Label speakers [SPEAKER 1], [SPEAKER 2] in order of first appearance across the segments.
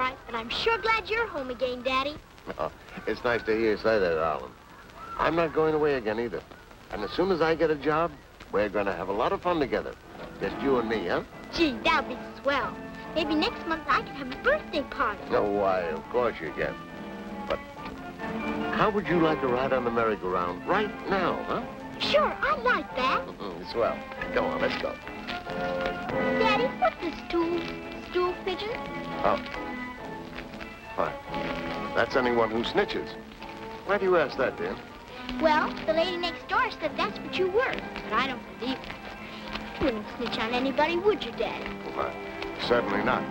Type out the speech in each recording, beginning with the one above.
[SPEAKER 1] right, but I'm sure glad you're home again, Daddy.
[SPEAKER 2] Oh, it's nice to hear you say that, Arlen. I'm not going away again either. And as soon as I get a job, we're going to have a lot of fun together. Just you and me, huh?
[SPEAKER 1] Gee, that'll be swell. Maybe next month I can have a birthday party.
[SPEAKER 2] No, why, of course you can. But how would you like to ride on the merry-go-round right now, huh?
[SPEAKER 1] Sure, I'd like that.
[SPEAKER 2] Swell. Come on, let's go.
[SPEAKER 1] Daddy, what's this stool pigeon?
[SPEAKER 2] Oh. Why, that's anyone who snitches. Why do you ask that, dear?
[SPEAKER 1] Well, the lady next door said that's what you were, but I don't believe it. You wouldn't snitch on anybody, would you, Daddy?
[SPEAKER 2] Well, certainly not.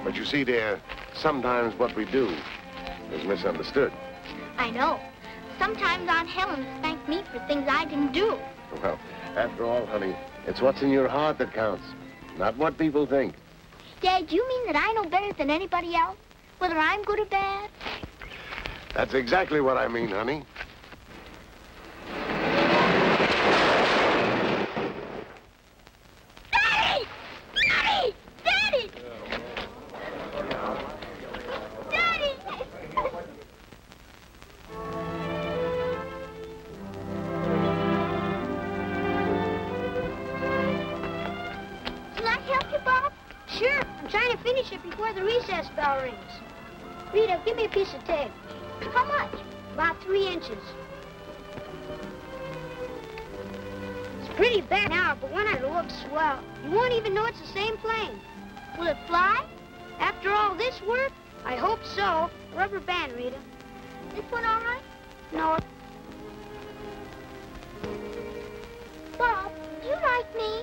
[SPEAKER 2] But you see, dear, sometimes what we do is misunderstood.
[SPEAKER 1] I know. Sometimes Aunt Helen spanked me for things I didn't do.
[SPEAKER 2] Well, after all, honey, it's what's in your heart that counts, not what people think.
[SPEAKER 1] Dad, you mean that I know better than anybody else, whether I'm good or bad?
[SPEAKER 2] That's exactly what I mean, honey.
[SPEAKER 1] Daddy! Daddy! Daddy! Daddy! Can I help you, Bob? Sure. I'm trying to finish it before the recess bell rings. Rita, give me a piece of tape. How much? About 3 inches. It's pretty bad now, but when it looks swell, you won't even know it's the same plane. Will it fly? After all this work? I hope so. Rubber band, Rita. This one all right? No. Bob, do you like me?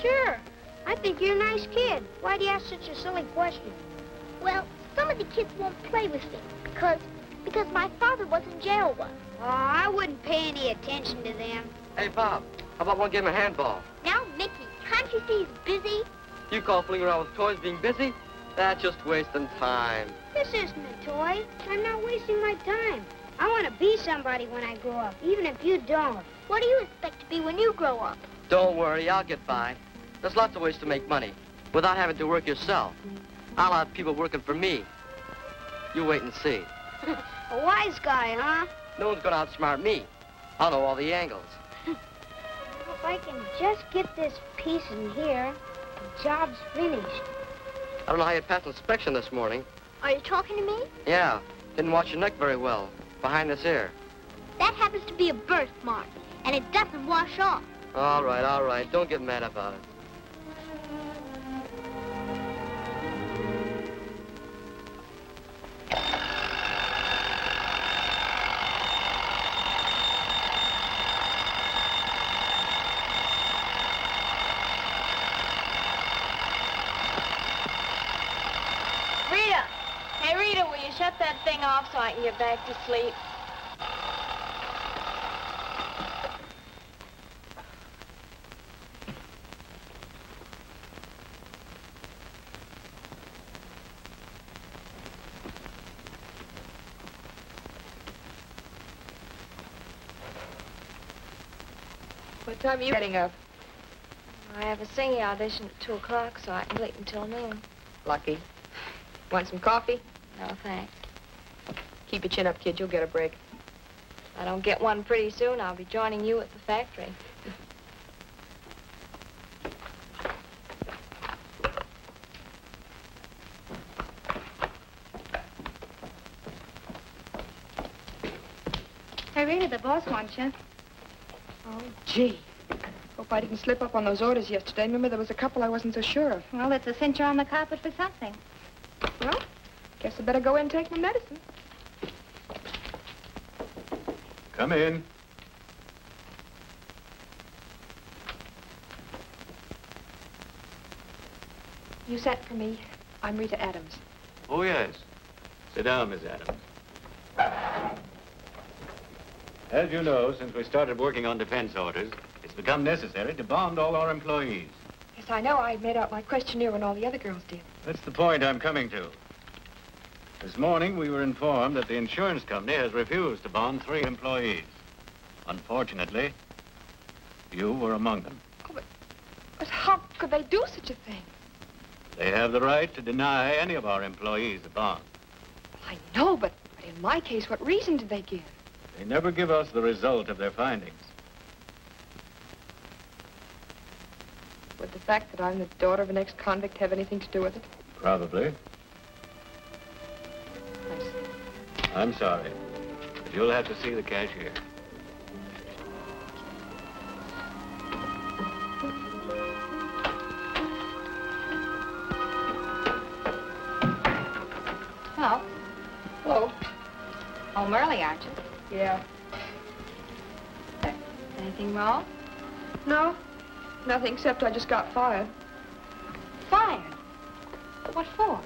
[SPEAKER 1] Sure. I think you're a nice kid. Why do you ask such a silly question? Well, some of the kids won't play with me because my father was in jail once. Oh, I wouldn't pay any attention to them.
[SPEAKER 3] Hey, Bob, how about one game of handball?
[SPEAKER 1] Now, Mickey, can't you see he's busy?
[SPEAKER 3] You call fooling around with toys being busy? That's just wasting time.
[SPEAKER 1] This isn't a toy. I'm not wasting my time. I want to be somebody when I grow up, even if you don't. What do you expect to be when you grow up?
[SPEAKER 3] Don't worry, I'll get by. There's lots of ways to make money without having to work yourself. I'll have people working for me. You wait and see.
[SPEAKER 1] A wise guy, huh?
[SPEAKER 3] No one's going to outsmart me. I'll know all the angles.
[SPEAKER 1] If I can just get this piece in here, the job's finished.
[SPEAKER 3] I don't know how you passed inspection this morning.
[SPEAKER 1] Are you talking to me?
[SPEAKER 3] Yeah, didn't watch your neck very well, behind this ear.
[SPEAKER 1] That happens to be a birthmark, and it doesn't wash off.
[SPEAKER 3] All right, don't get mad about it.
[SPEAKER 4] Rita! Hey, Rita, will you shut that thing off so I can get back to sleep? What time are you getting up? I have a singing audition at 2 o'clock, so I can wait until noon.
[SPEAKER 5] Lucky. Want some coffee?
[SPEAKER 4] No, thanks.
[SPEAKER 5] Keep your chin up, kid. You'll get a break.
[SPEAKER 4] If I don't get one pretty soon, I'll be joining you at the factory.
[SPEAKER 6] Hey, Rita, the boss wants you.
[SPEAKER 5] Oh, gee. Hope I didn't slip up on those orders yesterday. Remember, there was a couple I wasn't so sure of.
[SPEAKER 6] Well, it's a cincher on the carpet for something.
[SPEAKER 5] Well, guess I better go in and take my medicine.
[SPEAKER 7] Come in.
[SPEAKER 5] You sent for me. I'm Rita Adams.
[SPEAKER 7] Oh, yes. Sit down, Miss Adams. As you know, since we started working on defense orders, it's become necessary to bond all our employees.
[SPEAKER 5] Yes, I know. I made out my questionnaire when all the other girls did.
[SPEAKER 7] That's the point I'm coming to. This morning, we were informed that the insurance company has refused to bond 3 employees. Unfortunately, you were among them.
[SPEAKER 5] Oh, but how could they do such a thing?
[SPEAKER 7] They have the right to deny any of our employees a bond.
[SPEAKER 5] I know, but in my case, what reason did they give?
[SPEAKER 7] They never give us the result of their findings.
[SPEAKER 5] Would the fact that I'm the daughter of an ex-convict have anything to do with it?
[SPEAKER 7] Probably.
[SPEAKER 5] I see.
[SPEAKER 7] I'm sorry, but you'll have to see the cashier.
[SPEAKER 6] Well,
[SPEAKER 5] Hello.
[SPEAKER 6] home early, aren't you?
[SPEAKER 5] Yeah.
[SPEAKER 6] Anything wrong?
[SPEAKER 5] No, nothing except I just got fired.
[SPEAKER 6] Fired? What for?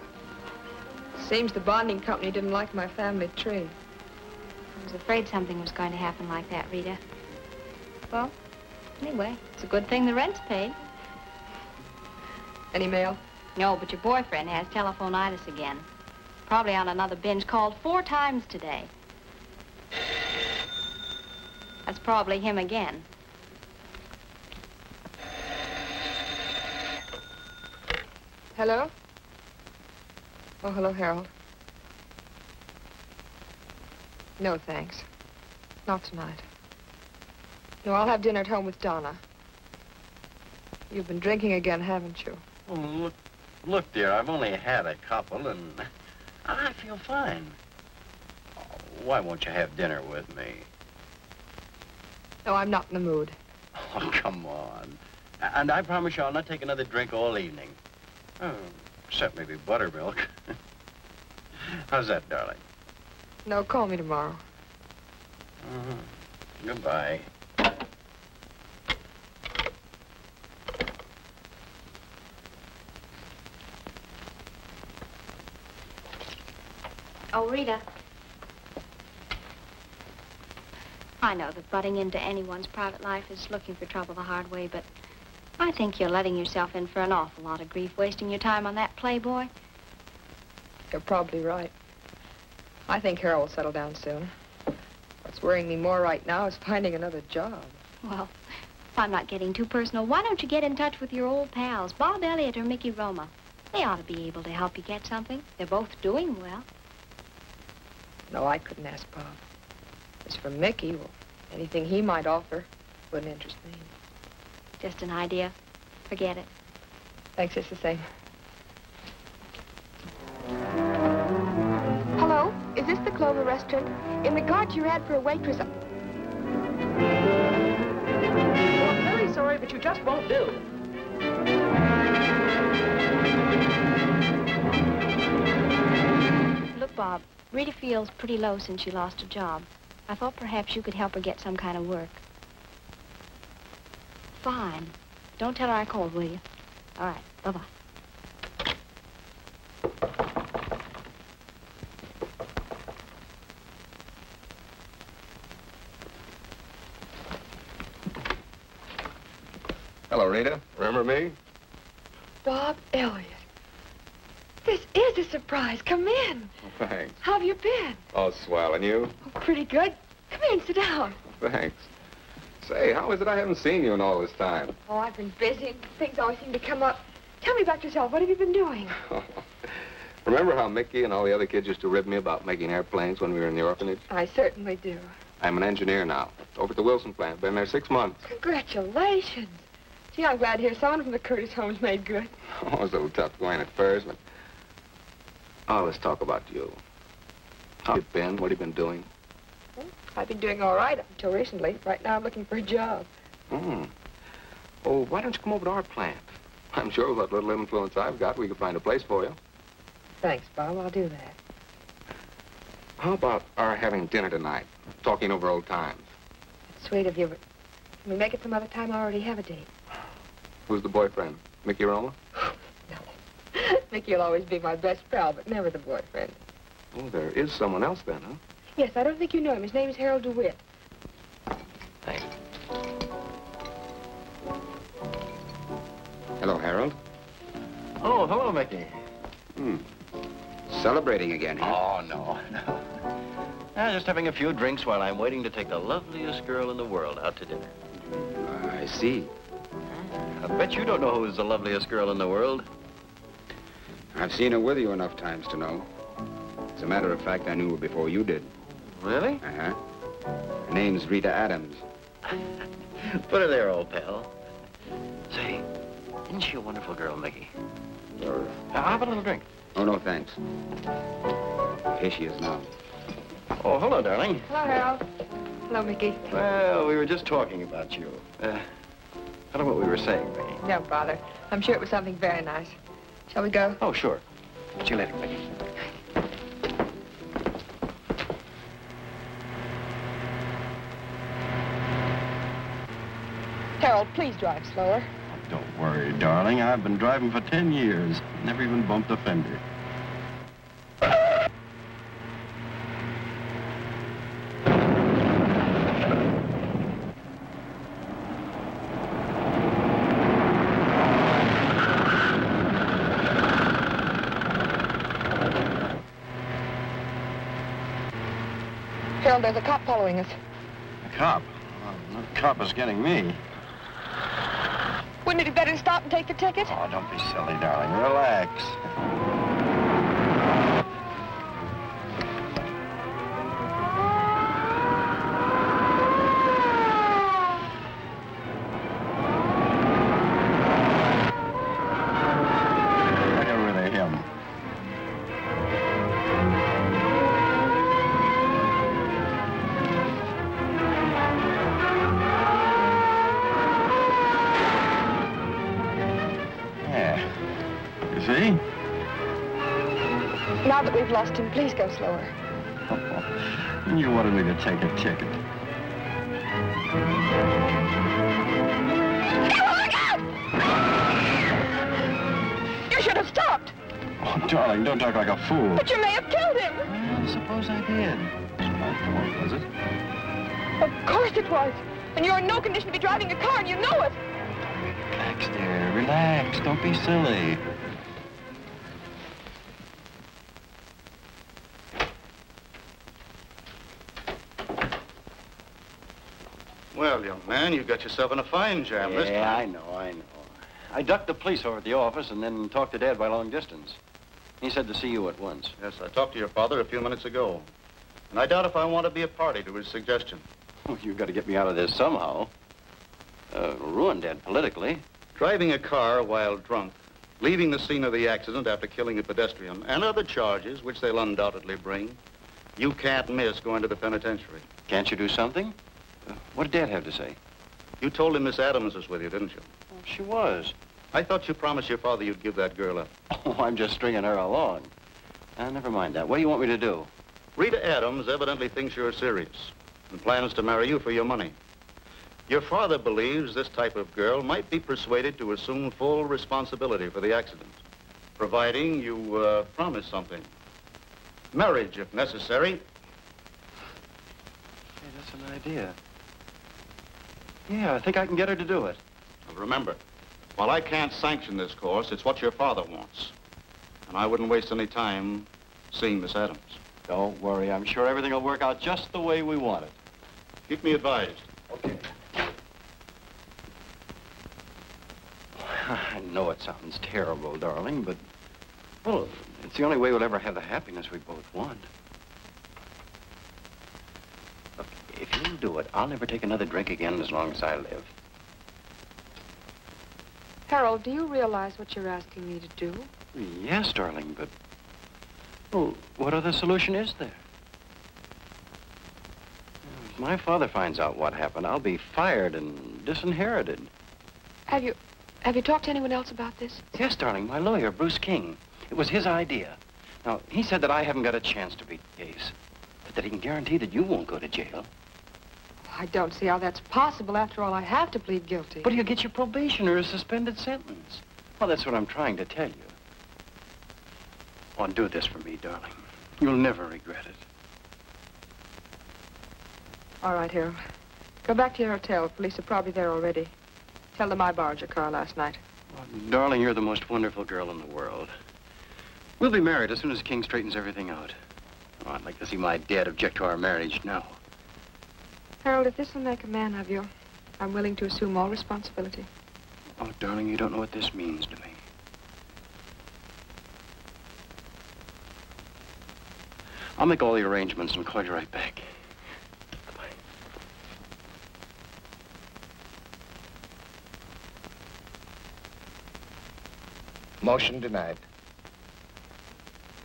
[SPEAKER 5] Seems the bonding company didn't like my family tree.
[SPEAKER 6] I was afraid something was going to happen like that, Rita. Well, anyway, it's a good thing the rent's paid.
[SPEAKER 5] Any mail?
[SPEAKER 6] No, but your boyfriend has telephonitis again. Probably on another binge. Called 4 times today. That's probably him again.
[SPEAKER 5] Hello? Oh, hello, Harold. No, thanks. Not tonight. No, I'll have dinner at home with Donna. You've been drinking again, haven't you?
[SPEAKER 8] Oh, look, dear, I've only had a couple, and I feel fine. Oh, why won't you have dinner with me?
[SPEAKER 5] No, I'm not in the mood.
[SPEAKER 8] Oh, come on. And I promise you I'll not take another drink all evening. Oh, except maybe buttermilk. How's that, darling?
[SPEAKER 5] No, call me tomorrow.
[SPEAKER 8] Goodbye.
[SPEAKER 6] Oh, Rita. I know that butting into anyone's private life is looking for trouble the hard way, but I think you're letting yourself in for an awful lot of grief, wasting your time on that playboy.
[SPEAKER 5] You're probably right. I think Harold will settle down soon. What's worrying me more right now is finding another job.
[SPEAKER 6] Well, if I'm not getting too personal, why don't you get in touch with your old pals, Bob Elliott or Mickey Roma? They ought to be able to help you get something. They're both doing well.
[SPEAKER 5] No, I couldn't ask Bob. As for Mickey, well, anything he might offer wouldn't interest me.
[SPEAKER 6] Just an idea. Forget it.
[SPEAKER 5] Thanks, it's the same. Hello, is this the Clover restaurant? In regard to your ad for a waitress...
[SPEAKER 9] Well, I'm very sorry, but you just won't do.
[SPEAKER 6] Look, Bob, Rita feels pretty low since she lost her job. I thought perhaps you could help her get some kind of work. Fine. Don't tell her I called, will you? All right. Bye-bye.
[SPEAKER 10] Hello, Rita. Remember me?
[SPEAKER 5] Bob Elliott. This is a surprise. Come in.
[SPEAKER 10] Oh, thanks.
[SPEAKER 5] How have you been?
[SPEAKER 10] Oh, swell. And you?
[SPEAKER 5] Oh, pretty good. Come in, sit down.
[SPEAKER 10] Thanks. Say, how is it I haven't seen you in all this time?
[SPEAKER 5] Oh, I've been busy. Things always seem to come up. Tell me about yourself. What have you been doing?
[SPEAKER 10] Remember how Mickey and all the other kids used to rib me about making airplanes when we were in the orphanage?
[SPEAKER 5] I certainly do.
[SPEAKER 10] I'm an engineer now. Over at the Wilson plant. Been there 6 months.
[SPEAKER 5] Congratulations. Gee, I'm glad to hear someone from the Curtis home's made good.
[SPEAKER 10] Oh, it was a little tough going at first, but... Oh, let's talk about you. How you been? What have you been doing?
[SPEAKER 5] Well, I've been doing all right up until recently. Right now, I'm looking for a job.
[SPEAKER 10] Oh, why don't you come over to our plant? I'm sure with what little influence I've got, we could find a place for you.
[SPEAKER 5] Thanks, Bob. I'll do that.
[SPEAKER 10] How about our having dinner tonight? Talking over old times.
[SPEAKER 5] It's sweet of you, but can we make it some other time? I already have a date.
[SPEAKER 10] Who's the boyfriend? Mickey Roma?
[SPEAKER 5] Nothing. Mickey will always be my best pal, but never the boyfriend.
[SPEAKER 10] Oh, there is someone else then, huh?
[SPEAKER 5] Yes, I don't think you know him. His name is Harold DeWitt.
[SPEAKER 10] Thanks. Hello, Harold.
[SPEAKER 8] Oh, hello, Mickey.
[SPEAKER 10] Celebrating again, huh?
[SPEAKER 8] Oh, no. Just having a few drinks while I'm waiting to take the loveliest girl in the world out to dinner.
[SPEAKER 10] I see.
[SPEAKER 8] I bet you don't know who's the loveliest girl in the world.
[SPEAKER 10] I've seen her with you enough times to know. As a matter of fact, I knew her before you did.
[SPEAKER 8] Really?
[SPEAKER 10] Uh-huh. Her name's Rita Adams.
[SPEAKER 8] Put her there, old pal. Say, isn't she a wonderful girl, Mickey? Have a little drink.
[SPEAKER 10] Oh, no, thanks. Here she is now.
[SPEAKER 8] Oh, hello, darling.
[SPEAKER 5] Hello, Harold. Hello, Mickey.
[SPEAKER 8] Well, we were just talking about you. I don't know what we were saying, Mickey.
[SPEAKER 5] Don't bother. I'm sure it was something very nice. Shall we go?
[SPEAKER 8] Oh, sure. See you later, Mickey.
[SPEAKER 5] Harold, please drive slower.
[SPEAKER 8] Don't worry, darling. I've been driving for 10 years. Never even bumped a fender.
[SPEAKER 5] Harold, there's a cop following us.
[SPEAKER 8] A cop? Well, no cop is getting me.
[SPEAKER 5] Wouldn't it be better to stop and take the ticket?
[SPEAKER 8] Oh, don't be silly, darling. Relax. I got rid of him. See?
[SPEAKER 5] Now that we've lost him, please go slower.
[SPEAKER 8] You wanted me to take a ticket.
[SPEAKER 5] You should have stopped.
[SPEAKER 8] Oh, darling, don't talk like a fool.
[SPEAKER 5] But you may have killed him.
[SPEAKER 8] Well, suppose I did. It's my fault, was it?
[SPEAKER 5] Of course it was. And you're in no condition to be driving a car, and you know it.
[SPEAKER 8] Relax, dear. Relax. Don't be silly.
[SPEAKER 7] Well, young man, you got yourself in a fine jam this time.
[SPEAKER 8] Yeah, I know. I ducked the police over at the office and then talked to Dad by long distance. He said to see you at once.
[SPEAKER 7] Yes, I talked to your father a few minutes ago. And I doubt if I want to be a party to his suggestion.
[SPEAKER 8] Oh, you've got to get me out of this somehow. Ruin Dad politically.
[SPEAKER 7] Driving a car while drunk, leaving the scene of the accident after killing a pedestrian, and other charges, which they'll undoubtedly bring, you can't miss going to the penitentiary.
[SPEAKER 8] Can't you do something? What did Dad have to say?
[SPEAKER 7] You told him Miss Adams was with you, didn't you?
[SPEAKER 8] Oh, she was.
[SPEAKER 7] I thought you promised your father you'd give that girl up.
[SPEAKER 8] Oh, I'm just stringing her along. Never mind that. What do you want me to do?
[SPEAKER 7] Rita Adams evidently thinks you're serious and plans to marry you for your money. Your father believes this type of girl might be persuaded to assume full responsibility for the accident, providing you promise something. Marriage, if necessary.
[SPEAKER 8] Hey, that's an idea. Yeah, I think I can get her to do it.
[SPEAKER 7] But remember, while I can't sanction this course, it's what your father wants. And I wouldn't waste any time seeing Miss Adams.
[SPEAKER 8] Don't worry. I'm sure everything will work out just the way we want it.
[SPEAKER 7] Keep me advised.
[SPEAKER 8] Okay. I know it sounds terrible, darling, but, well, it's the only way we'll ever have the happiness we both want. Look, if you'll do it, I'll never take another drink again as long as I live.
[SPEAKER 5] Harold, do you realize what you're asking me to do?
[SPEAKER 8] Yes, darling, but, well, what other solution is there? If my father finds out what happened, I'll be fired and disinherited.
[SPEAKER 5] Have you talked to anyone else about this?
[SPEAKER 8] Yes, darling, my lawyer, Bruce King. It was his idea. Now, he said that I haven't got a chance to beat the case, but that he can guarantee that you won't go to jail.
[SPEAKER 5] I don't see how that's possible. After all, I have to plead guilty.
[SPEAKER 8] But you'll get your probation or a suspended sentence. Well, that's what I'm trying to tell you. Oh, do this for me, darling. You'll never regret it.
[SPEAKER 5] All right, Harold. Go back to your hotel. Police are probably there already. Tell them I borrowed your car last night.
[SPEAKER 8] Oh, darling, you're the most wonderful girl in the world. We'll be married as soon as King straightens everything out. Oh, I'd like to see my dad object to our marriage now.
[SPEAKER 5] Harold, if this will make a man of you, I'm willing to assume all responsibility.
[SPEAKER 8] Oh, darling, you don't know what this means to me. I'll make all the arrangements and call you right back. Goodbye.
[SPEAKER 11] Motion denied.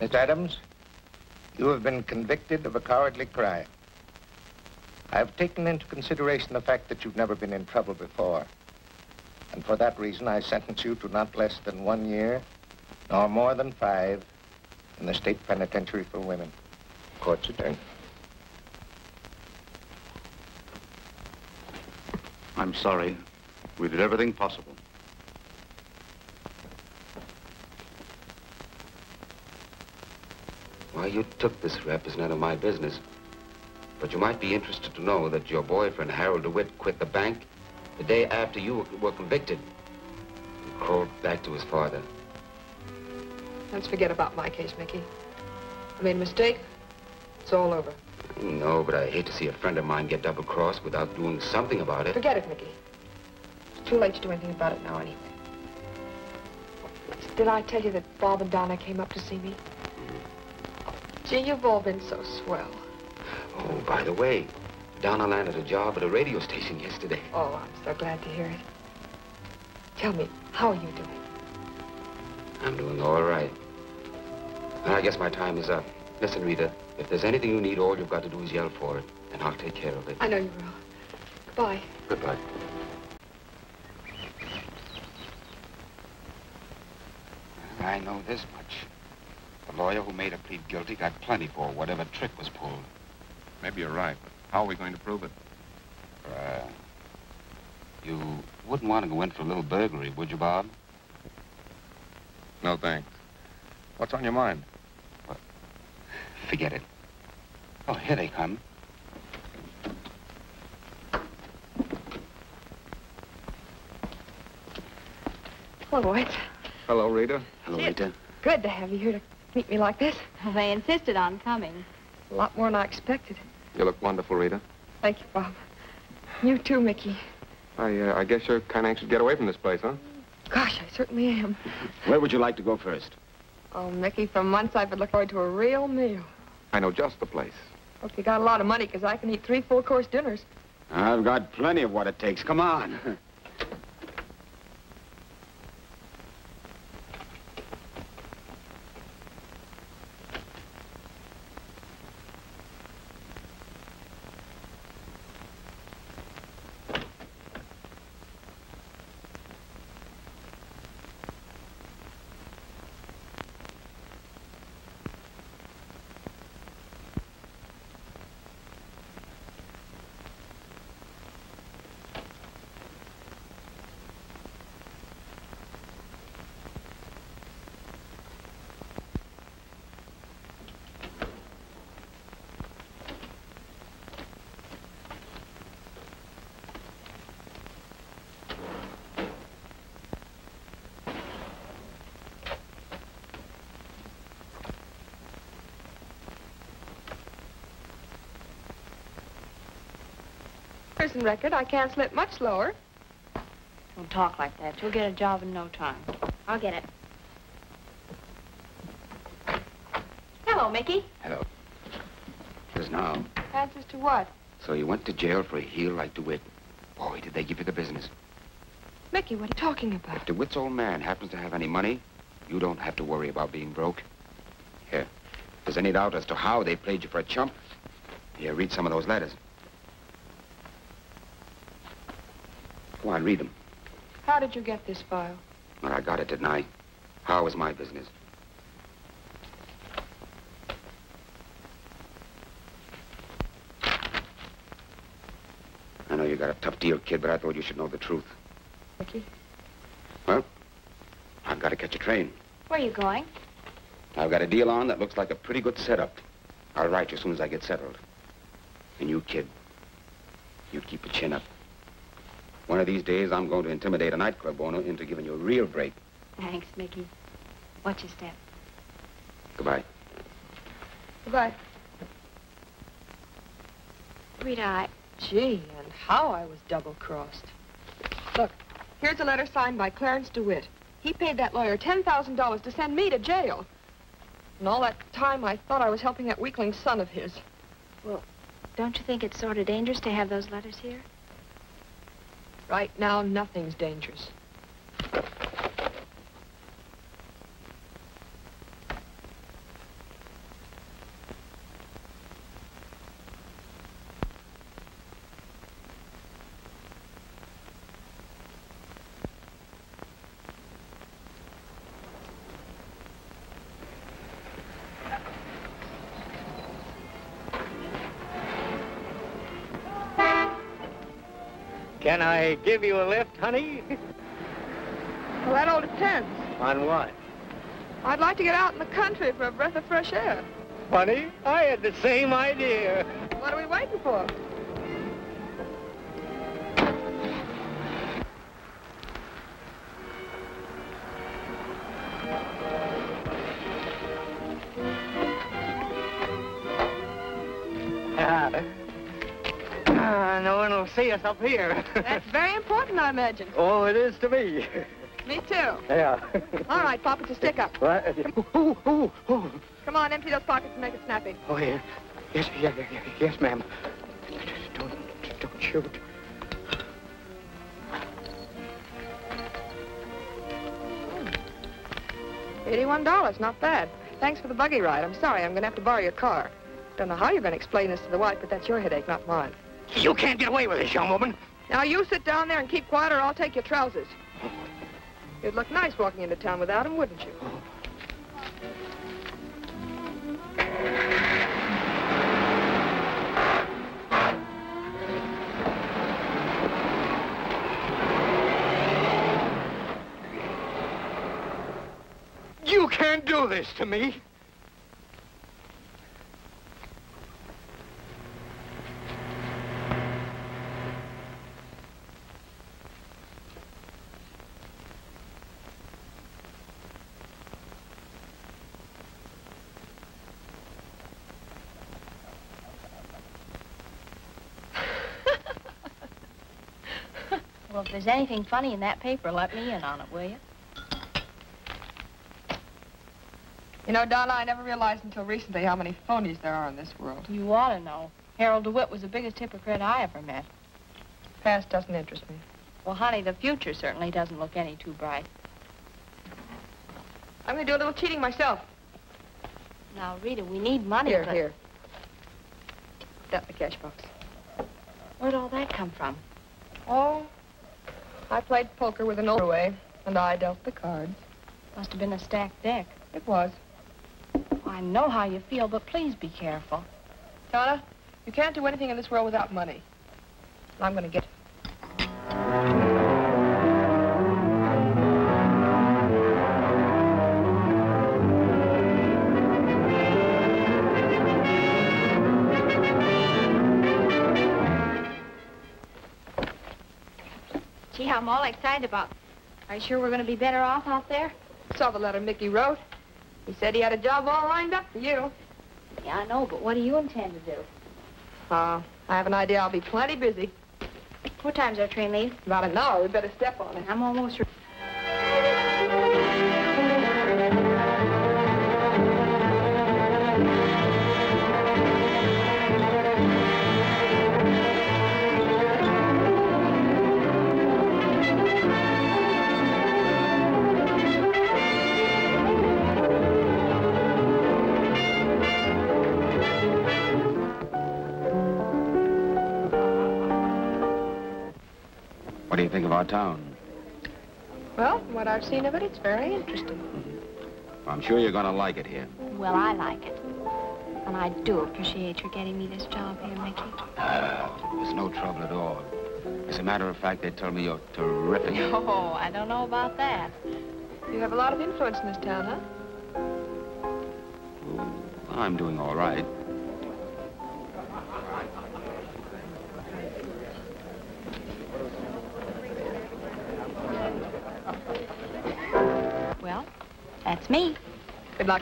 [SPEAKER 11] Miss Adams, you have been convicted of a cowardly crime. I have taken into consideration the fact that you've never been in trouble before. And for that reason, I sentence you to not less than 1 year, nor more than 5, in the state penitentiary for women. Court's adjourned.
[SPEAKER 7] I'm sorry. We did everything possible.
[SPEAKER 10] Why you took this rep is none of my business. But you might be interested to know that your boyfriend, Harold DeWitt, quit the bank the day after you were convicted. He crawled back to his father.
[SPEAKER 5] Let's forget about my case, Mickey. I made a mistake. It's all over.
[SPEAKER 10] No, but I hate to see a friend of mine get double-crossed without doing something about it.
[SPEAKER 5] Forget it, Mickey. It's too late to do anything about it now, anyway. Did I tell you that Bob and Donna came up to see me? Gee, you've all been so swell.
[SPEAKER 10] Oh, by the way, Donna landed a job at a radio station yesterday.
[SPEAKER 5] Oh, I'm so glad to hear it. Tell me, how are you doing?
[SPEAKER 10] I'm doing all right. And I guess my time is up. Listen, Rita, if there's anything you need, all you've got to do is yell for it, and I'll take care of it.
[SPEAKER 5] I know you will. Goodbye.
[SPEAKER 10] Goodbye. I know this much. The lawyer who made her plead guilty got plenty for whatever trick was pulled.
[SPEAKER 12] Maybe you're right, but how are we going to prove it?
[SPEAKER 10] You wouldn't want to go in for a little burglary, would you, Bob?
[SPEAKER 12] No, thanks. What's on your mind?
[SPEAKER 10] Forget it. Oh, here they come.
[SPEAKER 5] Hello, White.
[SPEAKER 12] Hello, Rita.
[SPEAKER 10] Hello, Rita.
[SPEAKER 5] Good to have you here to meet me like this.
[SPEAKER 6] Well, they insisted on coming.
[SPEAKER 5] A lot more than I expected.
[SPEAKER 12] You look wonderful, Rita.
[SPEAKER 5] Thank you, Bob. You too, Mickey.
[SPEAKER 12] I guess you're kind of anxious to get away from this place, huh?
[SPEAKER 5] Gosh, I certainly am.
[SPEAKER 8] Where would you like to go first?
[SPEAKER 5] Oh, Mickey, for months I've been looking forward to a real meal.
[SPEAKER 12] I know just the place.
[SPEAKER 5] Hope you got a lot of money, because I can eat 3 full-course dinners.
[SPEAKER 8] I've got plenty of what it takes. Come on.
[SPEAKER 5] Prison record, I can't slip much lower.
[SPEAKER 6] Don't talk like that. You'll get a job in no time. I'll get it. Hello, Mickey.
[SPEAKER 10] Hello. Just now.
[SPEAKER 5] Answers to what?
[SPEAKER 10] So you went to jail for a heel like DeWitt. Boy, did they give you the business.
[SPEAKER 5] Mickey, what are you talking about?
[SPEAKER 10] If DeWitt's old man happens to have any money, you don't have to worry about being broke. Here, if there's any doubt as to how they played you for a chump, here, read some of those letters. Go on, read them.
[SPEAKER 5] How did you get this file?
[SPEAKER 10] Well, I got it, didn't I? How is my business? I know you got a tough deal, kid, but I thought you should know the truth.
[SPEAKER 5] Mickey?
[SPEAKER 10] Well, I've got to catch a train.
[SPEAKER 6] Where are you going?
[SPEAKER 10] I've got a deal on that looks like a pretty good setup. I'll write you as soon as I get settled. And you, kid, you keep your chin up. One of these days, I'm going to intimidate a nightclub owner into giving you a real break.
[SPEAKER 6] Thanks, Mickey. Watch your step.
[SPEAKER 10] Goodbye.
[SPEAKER 5] Goodbye.
[SPEAKER 6] Rita,
[SPEAKER 5] Gee, and how I was double-crossed. Look, here's a letter signed by Clarence DeWitt. He paid that lawyer $10,000 to send me to jail. And all that time, I thought I was helping that weakling son of his.
[SPEAKER 6] Well, don't you think it's sort of dangerous to have those letters here?
[SPEAKER 5] Right now, nothing's dangerous.
[SPEAKER 13] Can I give you a lift, honey?
[SPEAKER 5] Well, that all depends.
[SPEAKER 13] On what?
[SPEAKER 5] I'd like to get out in the country for a breath of fresh air.
[SPEAKER 13] Funny, I had the same idea.
[SPEAKER 5] What are we waiting for?
[SPEAKER 13] No one will see us up here.
[SPEAKER 5] That's very important, I imagine.
[SPEAKER 13] Oh, it is to me.
[SPEAKER 5] Me too.
[SPEAKER 13] Yeah.
[SPEAKER 5] All right, Pop, it's a stick-up.
[SPEAKER 13] What? Oh.
[SPEAKER 5] Come on, empty those pockets and make it snappy.
[SPEAKER 13] Oh, yeah. Yes, ma'am. Don't shoot.
[SPEAKER 5] $81, not bad. Thanks for the buggy ride. I'm sorry, I'm going to have to borrow your car. Don't know how you're going to explain this to the wife, but that's your headache, not mine.
[SPEAKER 13] You can't get away with this, young woman.
[SPEAKER 5] Now, you sit down there and keep quiet, or I'll take your trousers. You'd look nice walking into town without them, wouldn't you?
[SPEAKER 13] You can't do this to me.
[SPEAKER 6] Well, if there's anything funny in that paper, let me in on it, will you?
[SPEAKER 5] You know, Donna, I never realized until recently how many phonies there are in this world.
[SPEAKER 6] You ought to know. Harold DeWitt was the biggest hypocrite I ever met.
[SPEAKER 5] Past doesn't interest me.
[SPEAKER 6] Well, honey, the future certainly doesn't look any too bright.
[SPEAKER 5] I'm going to do a little cheating myself.
[SPEAKER 6] Now, Rita, we need money,
[SPEAKER 5] Here,
[SPEAKER 6] but...
[SPEAKER 5] here. That in the cash box.
[SPEAKER 6] Where'd all that come from?
[SPEAKER 5] Oh, I played poker with an older way, and I dealt the cards.
[SPEAKER 6] Must have been a stacked deck.
[SPEAKER 5] It was.
[SPEAKER 6] I know how you feel, but please be careful.
[SPEAKER 5] Donna, you can't do anything in this world without money. I'm going to get it.
[SPEAKER 6] Gee, I'm all excited about... Are you sure we're going to be better off out there?
[SPEAKER 5] Saw the letter Mickey wrote. He said he had a job all lined up for you.
[SPEAKER 6] Yeah, I know, but what do you intend to do?
[SPEAKER 5] I have an idea I'll be plenty busy.
[SPEAKER 6] What time's our train leave?
[SPEAKER 5] About an hour. We better step on it.
[SPEAKER 6] I'm almost...
[SPEAKER 10] What do you think of our town?
[SPEAKER 5] Well, from what I've seen of it, it's very interesting.
[SPEAKER 10] Well, I'm sure you're going to like it here.
[SPEAKER 6] Well, I like it. And I do appreciate your getting me this job here, Mickey.
[SPEAKER 10] There's no trouble at all. As a matter of fact, they tell me you're terrific.
[SPEAKER 6] Oh, I don't know about that.
[SPEAKER 5] You have a lot of influence in this town, huh?
[SPEAKER 10] Oh, I'm doing all right.
[SPEAKER 6] Well, that's me.
[SPEAKER 5] Good luck.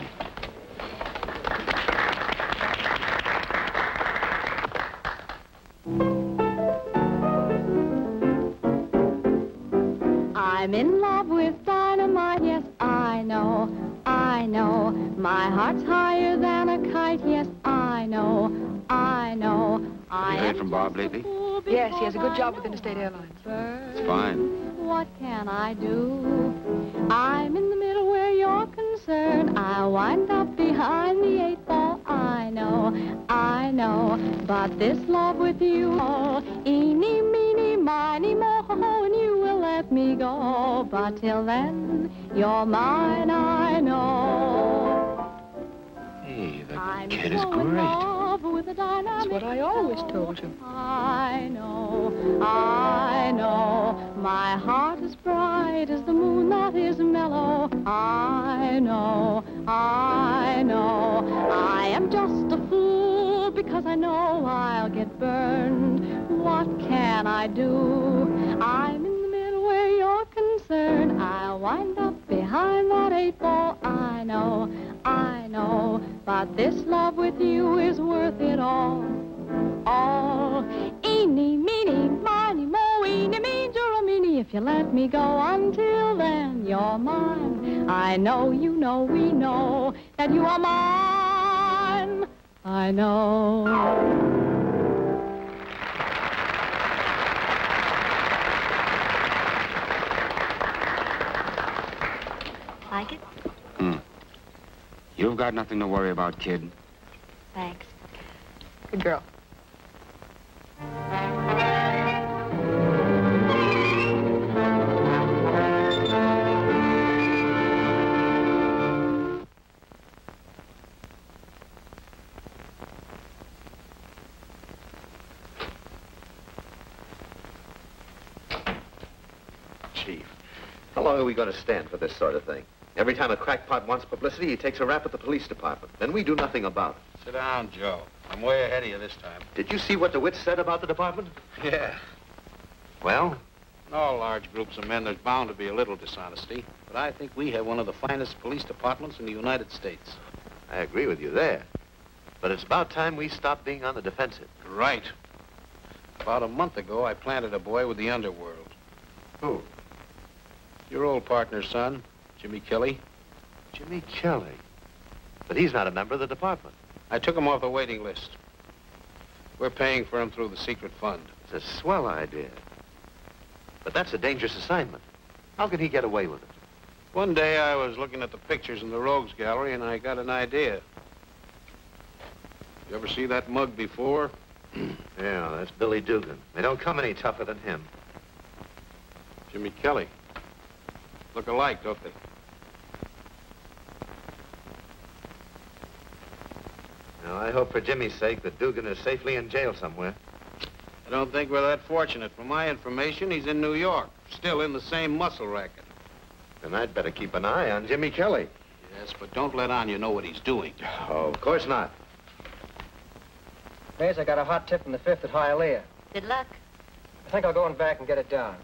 [SPEAKER 14] I'm in love with dynamite, yes, I know, I know. My heart heart's higher than a kite. Yes, I know, I know.
[SPEAKER 10] Have you heard from Bob lately?
[SPEAKER 5] Yes, he has a good job with Interstate Airlines.
[SPEAKER 10] It's fine.
[SPEAKER 14] What can I do? I'm in the middle where you're concerned. I'll wind up behind the 8 ball. I know, but this love with you, eeny, meeny, miny, mo, and you will let me go. But till then, you're mine, I know.
[SPEAKER 10] Hey, the
[SPEAKER 14] I'm
[SPEAKER 10] kid is
[SPEAKER 14] so in
[SPEAKER 10] great.
[SPEAKER 14] love with the dynamic.
[SPEAKER 5] That's what I always told you.
[SPEAKER 14] I know, my heart is bright as the moon that is mellow. I know, I am just a fool because I know I'll get burned. What can I do? I'm in the middle where you're concerned. I'll wind up behind that 8 ball. I know, but this love with you is worth it all. Eeny, meeny, miny, mo, eeny, meeny, meeny. If you let me go until then, you're mine. I know, you know, we know that you are mine. I know.
[SPEAKER 6] Like it?
[SPEAKER 10] You've got nothing to worry about, kid.
[SPEAKER 6] Thanks.
[SPEAKER 5] Good girl.
[SPEAKER 15] Chief, how long are we going to stand for this sort of thing? Every time a crackpot wants publicity, he takes a rap at the police department. Then we do nothing about it.
[SPEAKER 8] Sit down, Joe. I'm way ahead of you this time.
[SPEAKER 15] Did you see what DeWitt said about the department?
[SPEAKER 8] Yeah.
[SPEAKER 15] Well?
[SPEAKER 8] In all large groups of men, there's bound to be a little dishonesty. But I think we have one of the finest police departments in the United States.
[SPEAKER 15] I agree with you there. But it's about time we stopped being on the defensive.
[SPEAKER 8] Right. About a month ago, I planted a boy with the underworld.
[SPEAKER 15] Who?
[SPEAKER 8] Your old partner's son, Jimmy Kelly.
[SPEAKER 15] Jimmy Kelly? But he's not a member of the department.
[SPEAKER 8] I took him off the waiting list. We're paying for him through the secret fund.
[SPEAKER 15] It's a swell idea. But that's a dangerous assignment. How can he get away with it?
[SPEAKER 8] One day I was looking at the pictures in the Rogues Gallery and I got an idea. You ever see that mug before?
[SPEAKER 15] Yeah, that's Billy Dugan. They don't come any tougher than him.
[SPEAKER 8] Jimmy Kelly. Look alike, don't they?
[SPEAKER 15] Now, I hope for Jimmy's sake that Dugan is safely in jail somewhere.
[SPEAKER 8] I don't think we're that fortunate. From my information, he's in New York, still in the same muscle racket.
[SPEAKER 15] Then I'd better keep an eye on Jimmy Kelly.
[SPEAKER 8] Yes, but don't let on you know what he's doing.
[SPEAKER 15] Oh, of course not.
[SPEAKER 16] Mays, I got a hot tip from the 5th at Hialeah.
[SPEAKER 6] Good luck.
[SPEAKER 16] I think I'll go in back and get it down.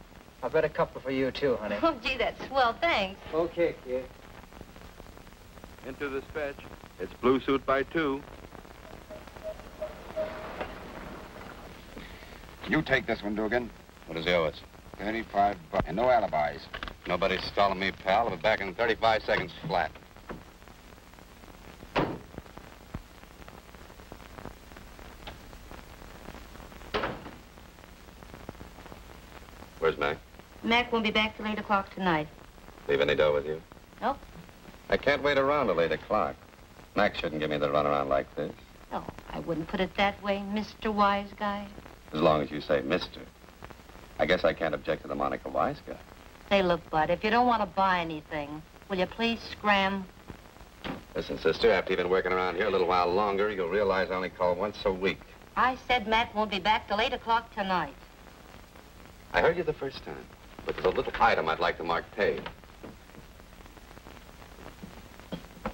[SPEAKER 16] I'll bet a couple for you, too, honey.
[SPEAKER 6] Oh, gee, that's swell. Thanks.
[SPEAKER 16] Okay, kid.
[SPEAKER 12] Into the dispatch. It's blue suit by 2.
[SPEAKER 10] You take this one, Dugan.
[SPEAKER 7] What does he owe us?
[SPEAKER 10] 35 bucks. And no alibis.
[SPEAKER 7] Nobody's stalling me, pal. I'll be back in 35 seconds flat. Where's Mac?
[SPEAKER 6] Mac won't be back till 8 o'clock tonight.
[SPEAKER 7] Leave any dough with you?
[SPEAKER 6] Nope.
[SPEAKER 7] I can't wait around till 8 o'clock. Mac shouldn't give me the runaround like this.
[SPEAKER 6] Oh, I wouldn't put it that way, Mr. Wise Guy.
[SPEAKER 7] As long as you say mister. I guess I can't object to the moniker wise guy.
[SPEAKER 6] Say, look, Bud, if you don't want to buy anything, will you please scram?
[SPEAKER 7] Listen, sister, after you've been working around here a little while longer, you'll realize I only call once a week.
[SPEAKER 6] I said Mac won't be back till 8 o'clock tonight.
[SPEAKER 7] I heard you the first time, but there's a little item I'd like to mark paid.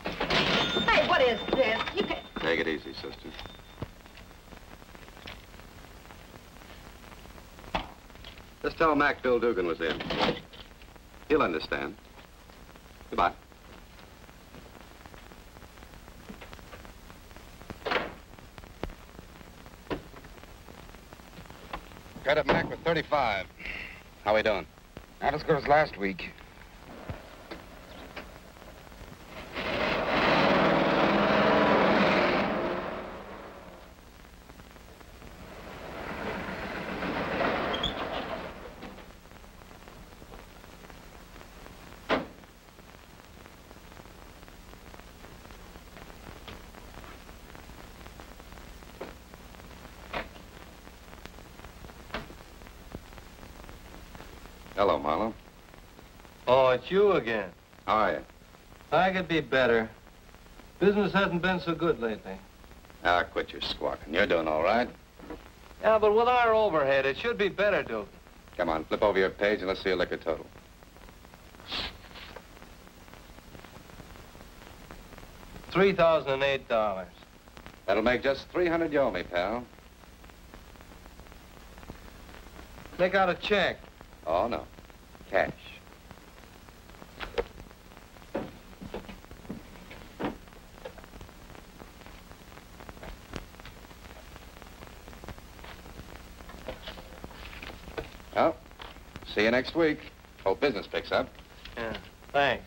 [SPEAKER 6] Hey, what is this? You can...
[SPEAKER 7] Take it easy, sister. Just tell Mac Bill Dugan was in. He'll understand. Goodbye.
[SPEAKER 10] Got it, Mac, with 35.
[SPEAKER 7] How we doing?
[SPEAKER 10] Not as good as last week. Hello, Marlowe.
[SPEAKER 17] Oh, it's you again.
[SPEAKER 10] How are you?
[SPEAKER 17] I could be better. Business hasn't been so good lately.
[SPEAKER 10] Ah, quit your squawking. You're doing all right.
[SPEAKER 17] Yeah, but with our overhead, it should be better, Duke.
[SPEAKER 10] Come on, flip over your page and let's see your liquor total.
[SPEAKER 17] $3,008.
[SPEAKER 10] That'll make just 300 you owe me, pal.
[SPEAKER 17] Make out a check.
[SPEAKER 10] Oh, no. Cash. Well, see you next week. Hope business picks up.
[SPEAKER 17] Yeah, thanks.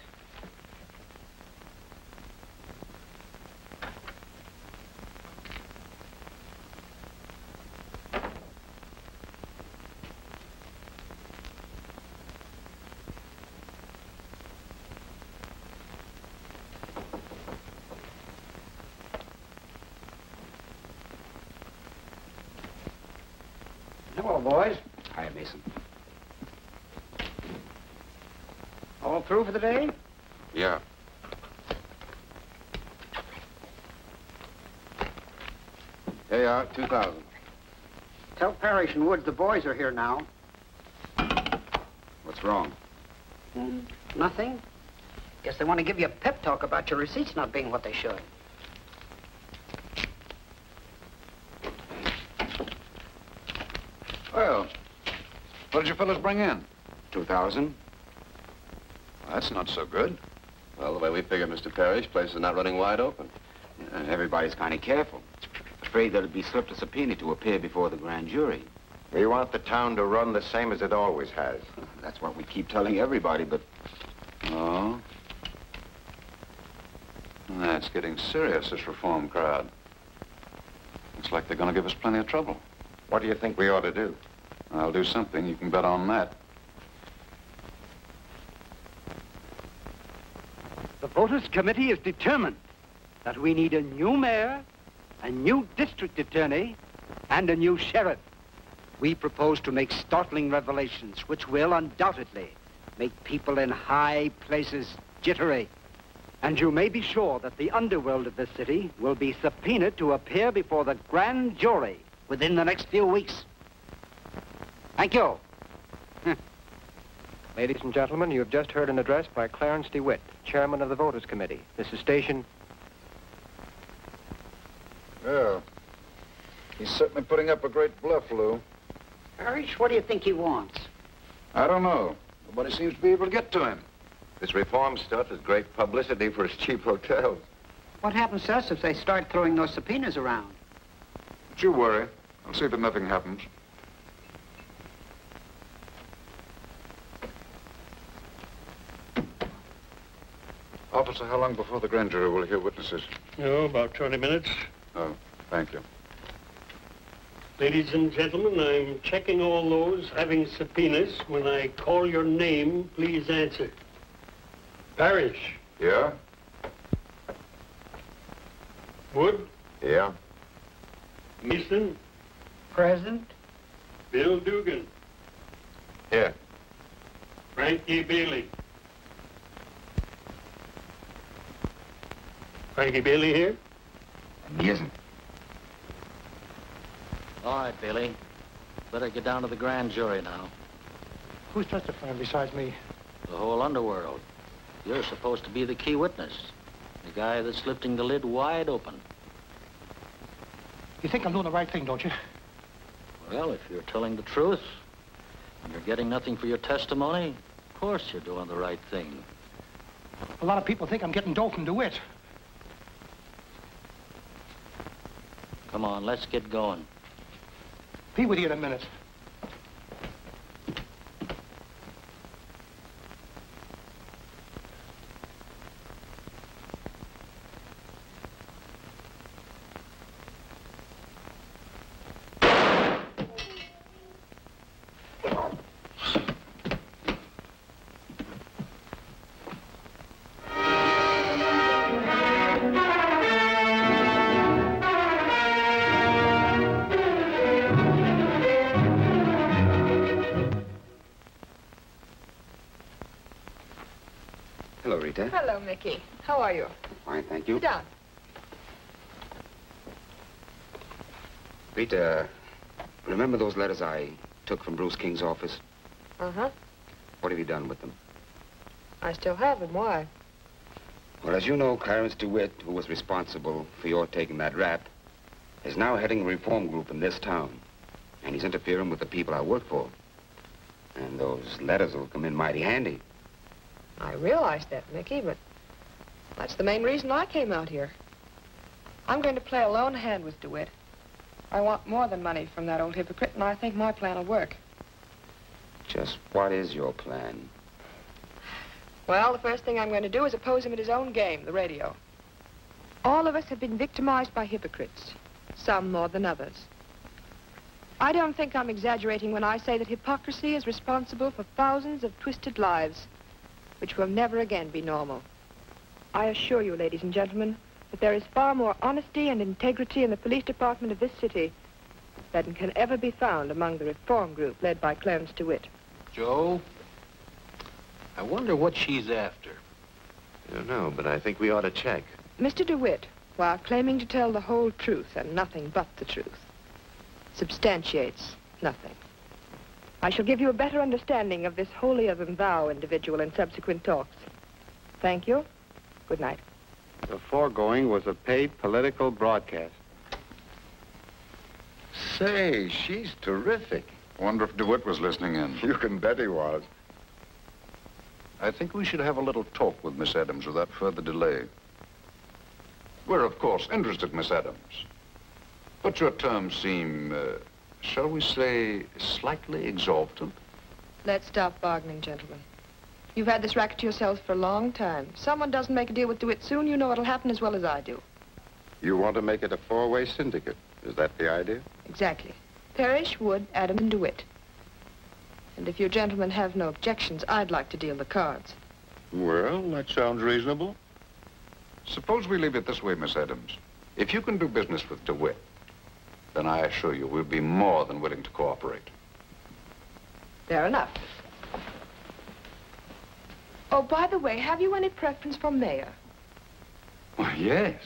[SPEAKER 18] Hello, boys.
[SPEAKER 10] Hi, Mason.
[SPEAKER 18] All through for the day?
[SPEAKER 10] Yeah. Here you are, 2,000.
[SPEAKER 18] Tell Parrish and Woods the boys are here now.
[SPEAKER 10] What's wrong?
[SPEAKER 18] Nothing. Guess they want to give you a pep talk about your receipts not being what they should.
[SPEAKER 19] Well, what did you fellas bring in?
[SPEAKER 10] 2,000.
[SPEAKER 19] Well, that's not so good.
[SPEAKER 10] Well, the way we figure, Mr. Parrish, place is not running wide open. And everybody's kind of careful. Afraid there'll be slipped a subpoena to appear before the grand jury.
[SPEAKER 11] We want the town to run the same as it always has.
[SPEAKER 10] That's what we keep telling everybody, but...
[SPEAKER 19] Oh? That's getting serious, this reform crowd. Looks like they're going to give us plenty of trouble.
[SPEAKER 11] What do you think we ought to do?
[SPEAKER 19] I'll do something. You can bet on that.
[SPEAKER 20] The Voters Committee is determined that we need a new mayor, a new district attorney, and a new sheriff. We propose to make startling revelations which will undoubtedly make people in high places jittery. And you may be sure that the underworld of the city will be subpoenaed to appear before the grand jury within the next few weeks. Thank you.
[SPEAKER 16] Ladies and gentlemen, you have just heard an address by Clarence DeWitt, chairman of the Voters Committee. This is station...
[SPEAKER 19] Well, he's certainly putting up a great bluff, Lou.
[SPEAKER 18] Parrish, what do you think he wants?
[SPEAKER 19] I don't know. Nobody seems to be able to get to him.
[SPEAKER 11] This reform stuff is great publicity for his cheap hotels.
[SPEAKER 18] What happens to us if they start throwing those subpoenas around?
[SPEAKER 19] Don't you worry. I'll see that nothing happens. Officer, how long before the grand jury will hear witnesses?
[SPEAKER 21] Oh, about 20 minutes.
[SPEAKER 19] Oh, thank you.
[SPEAKER 21] Ladies and gentlemen, I'm checking all those having subpoenas. When I call your name, please answer. Parrish.
[SPEAKER 19] Yeah?
[SPEAKER 21] Wood.
[SPEAKER 11] Yeah?
[SPEAKER 21] Mason.
[SPEAKER 18] Present.
[SPEAKER 21] Bill Dugan.
[SPEAKER 11] Here.
[SPEAKER 21] Frankie Bailey. Frankie Bailey here?
[SPEAKER 10] He isn't.
[SPEAKER 3] All right, Bailey. Better get down to the grand jury now.
[SPEAKER 9] Who's testifying besides me?
[SPEAKER 3] The whole underworld. You're supposed to be the key witness. The guy that's lifting the lid wide open.
[SPEAKER 9] You think I'm doing the right thing, don't you?
[SPEAKER 3] Well, if you're telling the truth and you're getting nothing for your testimony, of course you're doing the right thing.
[SPEAKER 9] A lot of people think I'm getting dough from DeWitt.
[SPEAKER 3] Come on, let's get going.
[SPEAKER 9] Be with you in a minute.
[SPEAKER 10] Rita.
[SPEAKER 5] Hello, Mickey. How are you?
[SPEAKER 10] Fine, thank you.
[SPEAKER 5] Sit down.
[SPEAKER 10] Rita, remember those letters I took from Bruce King's office?
[SPEAKER 5] Uh-huh.
[SPEAKER 10] What have you done with them?
[SPEAKER 5] I still have them. Why?
[SPEAKER 10] Well, as you know, Clarence DeWitt, who was responsible for your taking that rap, is now heading a reform group in this town. And he's interfering with the people I work for. And those letters will come in mighty handy.
[SPEAKER 5] I realize that, Mickey, but that's the main reason I came out here. I'm going to play a lone hand with DeWitt. I want more than money from that old hypocrite, and I think my plan will work.
[SPEAKER 10] Just what is your plan?
[SPEAKER 5] Well, the first thing I'm going to do is oppose him at his own game, the radio. All of us have been victimized by hypocrites, some more than others. I don't think I'm exaggerating when I say that hypocrisy is responsible for thousands of twisted lives, which will never again be normal. I assure you, ladies and gentlemen, that there is far more honesty and integrity in the police department of this city than can ever be found among the reform group led by Clarence DeWitt.
[SPEAKER 15] Joe, I wonder what she's after. I don't know, but I think we ought to check.
[SPEAKER 5] Mr. DeWitt, while claiming to tell the whole truth and nothing but the truth, substantiates nothing. I shall give you a better understanding of this holier-than-thou individual in subsequent talks. Thank you. Good night.
[SPEAKER 12] The foregoing was a paid political broadcast.
[SPEAKER 19] Say, she's terrific. Wonder if DeWitt was listening in. You can bet he was. I think we should have a little talk with Miss Adams without further delay. We're, of course, interested, Miss Adams. But your terms seem, shall we say, slightly exorbitant?
[SPEAKER 5] Let's stop bargaining, gentlemen. You've had this racket to yourselves for a long time. If someone doesn't make a deal with DeWitt soon, you know what'll happen as well as I do.
[SPEAKER 19] You want to make it a four-way syndicate. Is that the idea?
[SPEAKER 5] Exactly. Parrish, Wood, Adam, and DeWitt. And if you gentlemen have no objections, I'd like to deal the cards.
[SPEAKER 19] Well, that sounds reasonable. Suppose we leave it this way, Miss Adams. If you can do business with DeWitt, then I assure you we'll be more than willing to cooperate.
[SPEAKER 5] Fair enough. Oh, by the way, have you any preference for mayor?
[SPEAKER 19] Why, yes.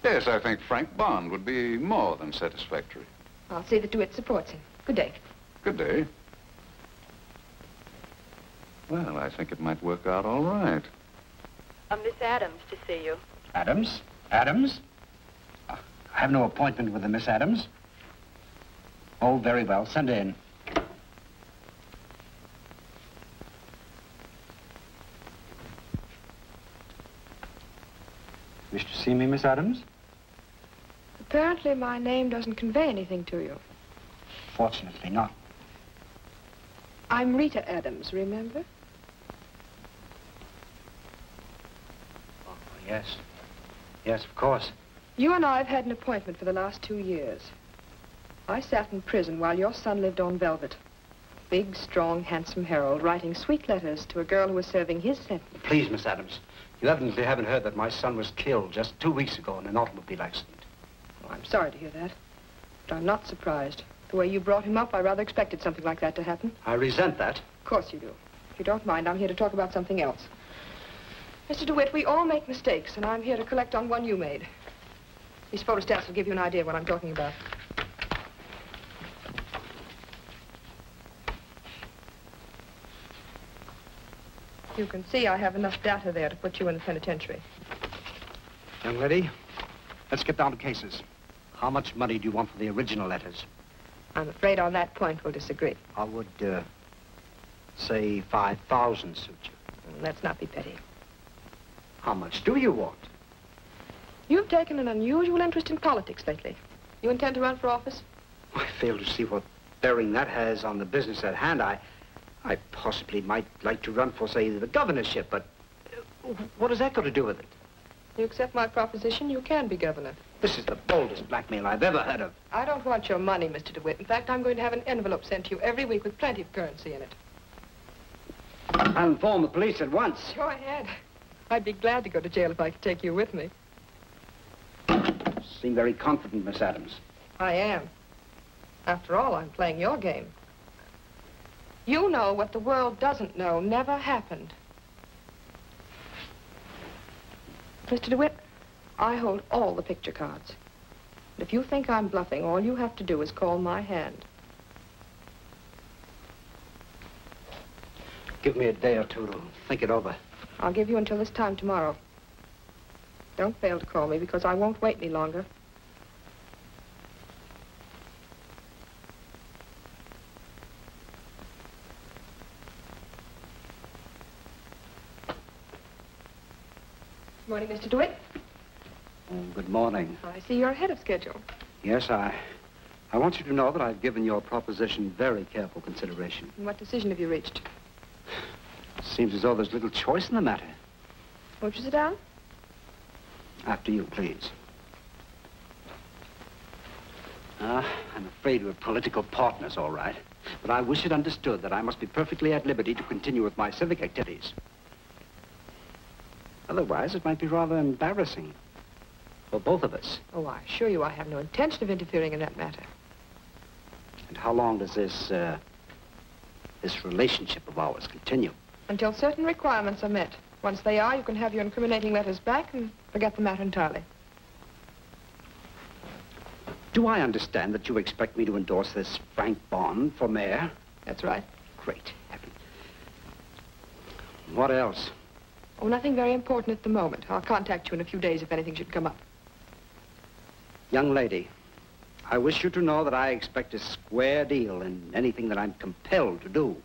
[SPEAKER 19] Yes, I think Frank Bond would be more than satisfactory.
[SPEAKER 5] I'll see that DeWitt supports him. Good day.
[SPEAKER 19] Good day. Well, I think it might work out all right.
[SPEAKER 2] Miss Adams to see you.
[SPEAKER 20] Adams? Adams? I have no appointment with the Miss Adams. Oh, very well. Send her in. Wish to see me, Miss Adams?
[SPEAKER 5] Apparently my name doesn't convey anything to you.
[SPEAKER 20] Fortunately not.
[SPEAKER 5] I'm Rita Adams, remember?
[SPEAKER 20] Oh, yes. Yes, of course.
[SPEAKER 5] You and I have had an appointment for the last 2 years. I sat in prison while your son lived on velvet. Big, strong, handsome Harold, writing sweet letters to a girl who was serving his sentence.
[SPEAKER 20] Please, Miss Adams, you evidently haven't heard that my son was killed just 2 weeks ago in an automobile accident.
[SPEAKER 5] Oh, I'm sorry to hear that, but I'm not surprised. The way you brought him up, I rather expected something like that to happen.
[SPEAKER 20] I resent that.
[SPEAKER 5] Of course you do. If you don't mind, I'm here to talk about something else. Mr. DeWitt, we all make mistakes, and I'm here to collect on one you made. These photostats will give you an idea of what I'm talking about. You can see I have enough data there to put you in the penitentiary.
[SPEAKER 20] Young lady, let's get down to cases. How much money do you want for the original letters?
[SPEAKER 5] I'm afraid on that point we'll disagree.
[SPEAKER 20] I would, say 5,000 suit you.
[SPEAKER 5] Let's not be petty.
[SPEAKER 20] How much do you want?
[SPEAKER 5] You've taken an unusual interest in politics lately. You intend to run for office?
[SPEAKER 20] I fail to see what bearing that has on the business at hand. I possibly might like to run for, say, the governorship, but what has that got to do with it?
[SPEAKER 5] You accept my proposition, you can be governor.
[SPEAKER 20] This is the boldest blackmail I've ever heard of.
[SPEAKER 5] I don't want your money, Mr. DeWitt. In fact, I'm going to have an envelope sent to you every week with plenty of currency in it.
[SPEAKER 20] I'll inform the police at once.
[SPEAKER 5] Go ahead. I'd be glad to go to jail if I could take you with me.
[SPEAKER 20] Seem very confident, Miss Adams.
[SPEAKER 5] I am. After all, I'm playing your game. You know what the world doesn't know never happened. Mr. DeWitt, I hold all the picture cards. And if you think I'm bluffing, all you have to do is call my hand.
[SPEAKER 20] Give me a day or two to think it over.
[SPEAKER 5] I'll give you until this time tomorrow. Don't fail to call me, because I won't wait any longer. Good morning, Mr. DeWitt.
[SPEAKER 20] Oh, good morning.
[SPEAKER 5] I see you're ahead of schedule.
[SPEAKER 20] Yes, I want you to know that I've given your proposition very careful consideration.
[SPEAKER 5] And what decision have you reached?
[SPEAKER 20] Seems as though there's little choice in the matter.
[SPEAKER 5] Won't you sit down?
[SPEAKER 20] After you, please. I'm afraid we're political partners, all right. But I wish it understood that I must be perfectly at liberty to continue with my civic activities. Otherwise, it might be rather embarrassing for both of us.
[SPEAKER 5] Oh, I assure you I have no intention of interfering in that matter.
[SPEAKER 20] And how long does this relationship of ours continue?
[SPEAKER 5] Until certain requirements are met. Once they are, you can have your incriminating letters back and forget the matter entirely.
[SPEAKER 20] Do I understand that you expect me to endorse this Frank Bond for mayor?
[SPEAKER 5] That's right.
[SPEAKER 20] Great heaven. What else?
[SPEAKER 5] Oh, nothing very important at the moment. I'll contact you in a few days if anything should come up.
[SPEAKER 20] Young lady, I wish you to know that I expect a square deal in anything that I'm compelled to do.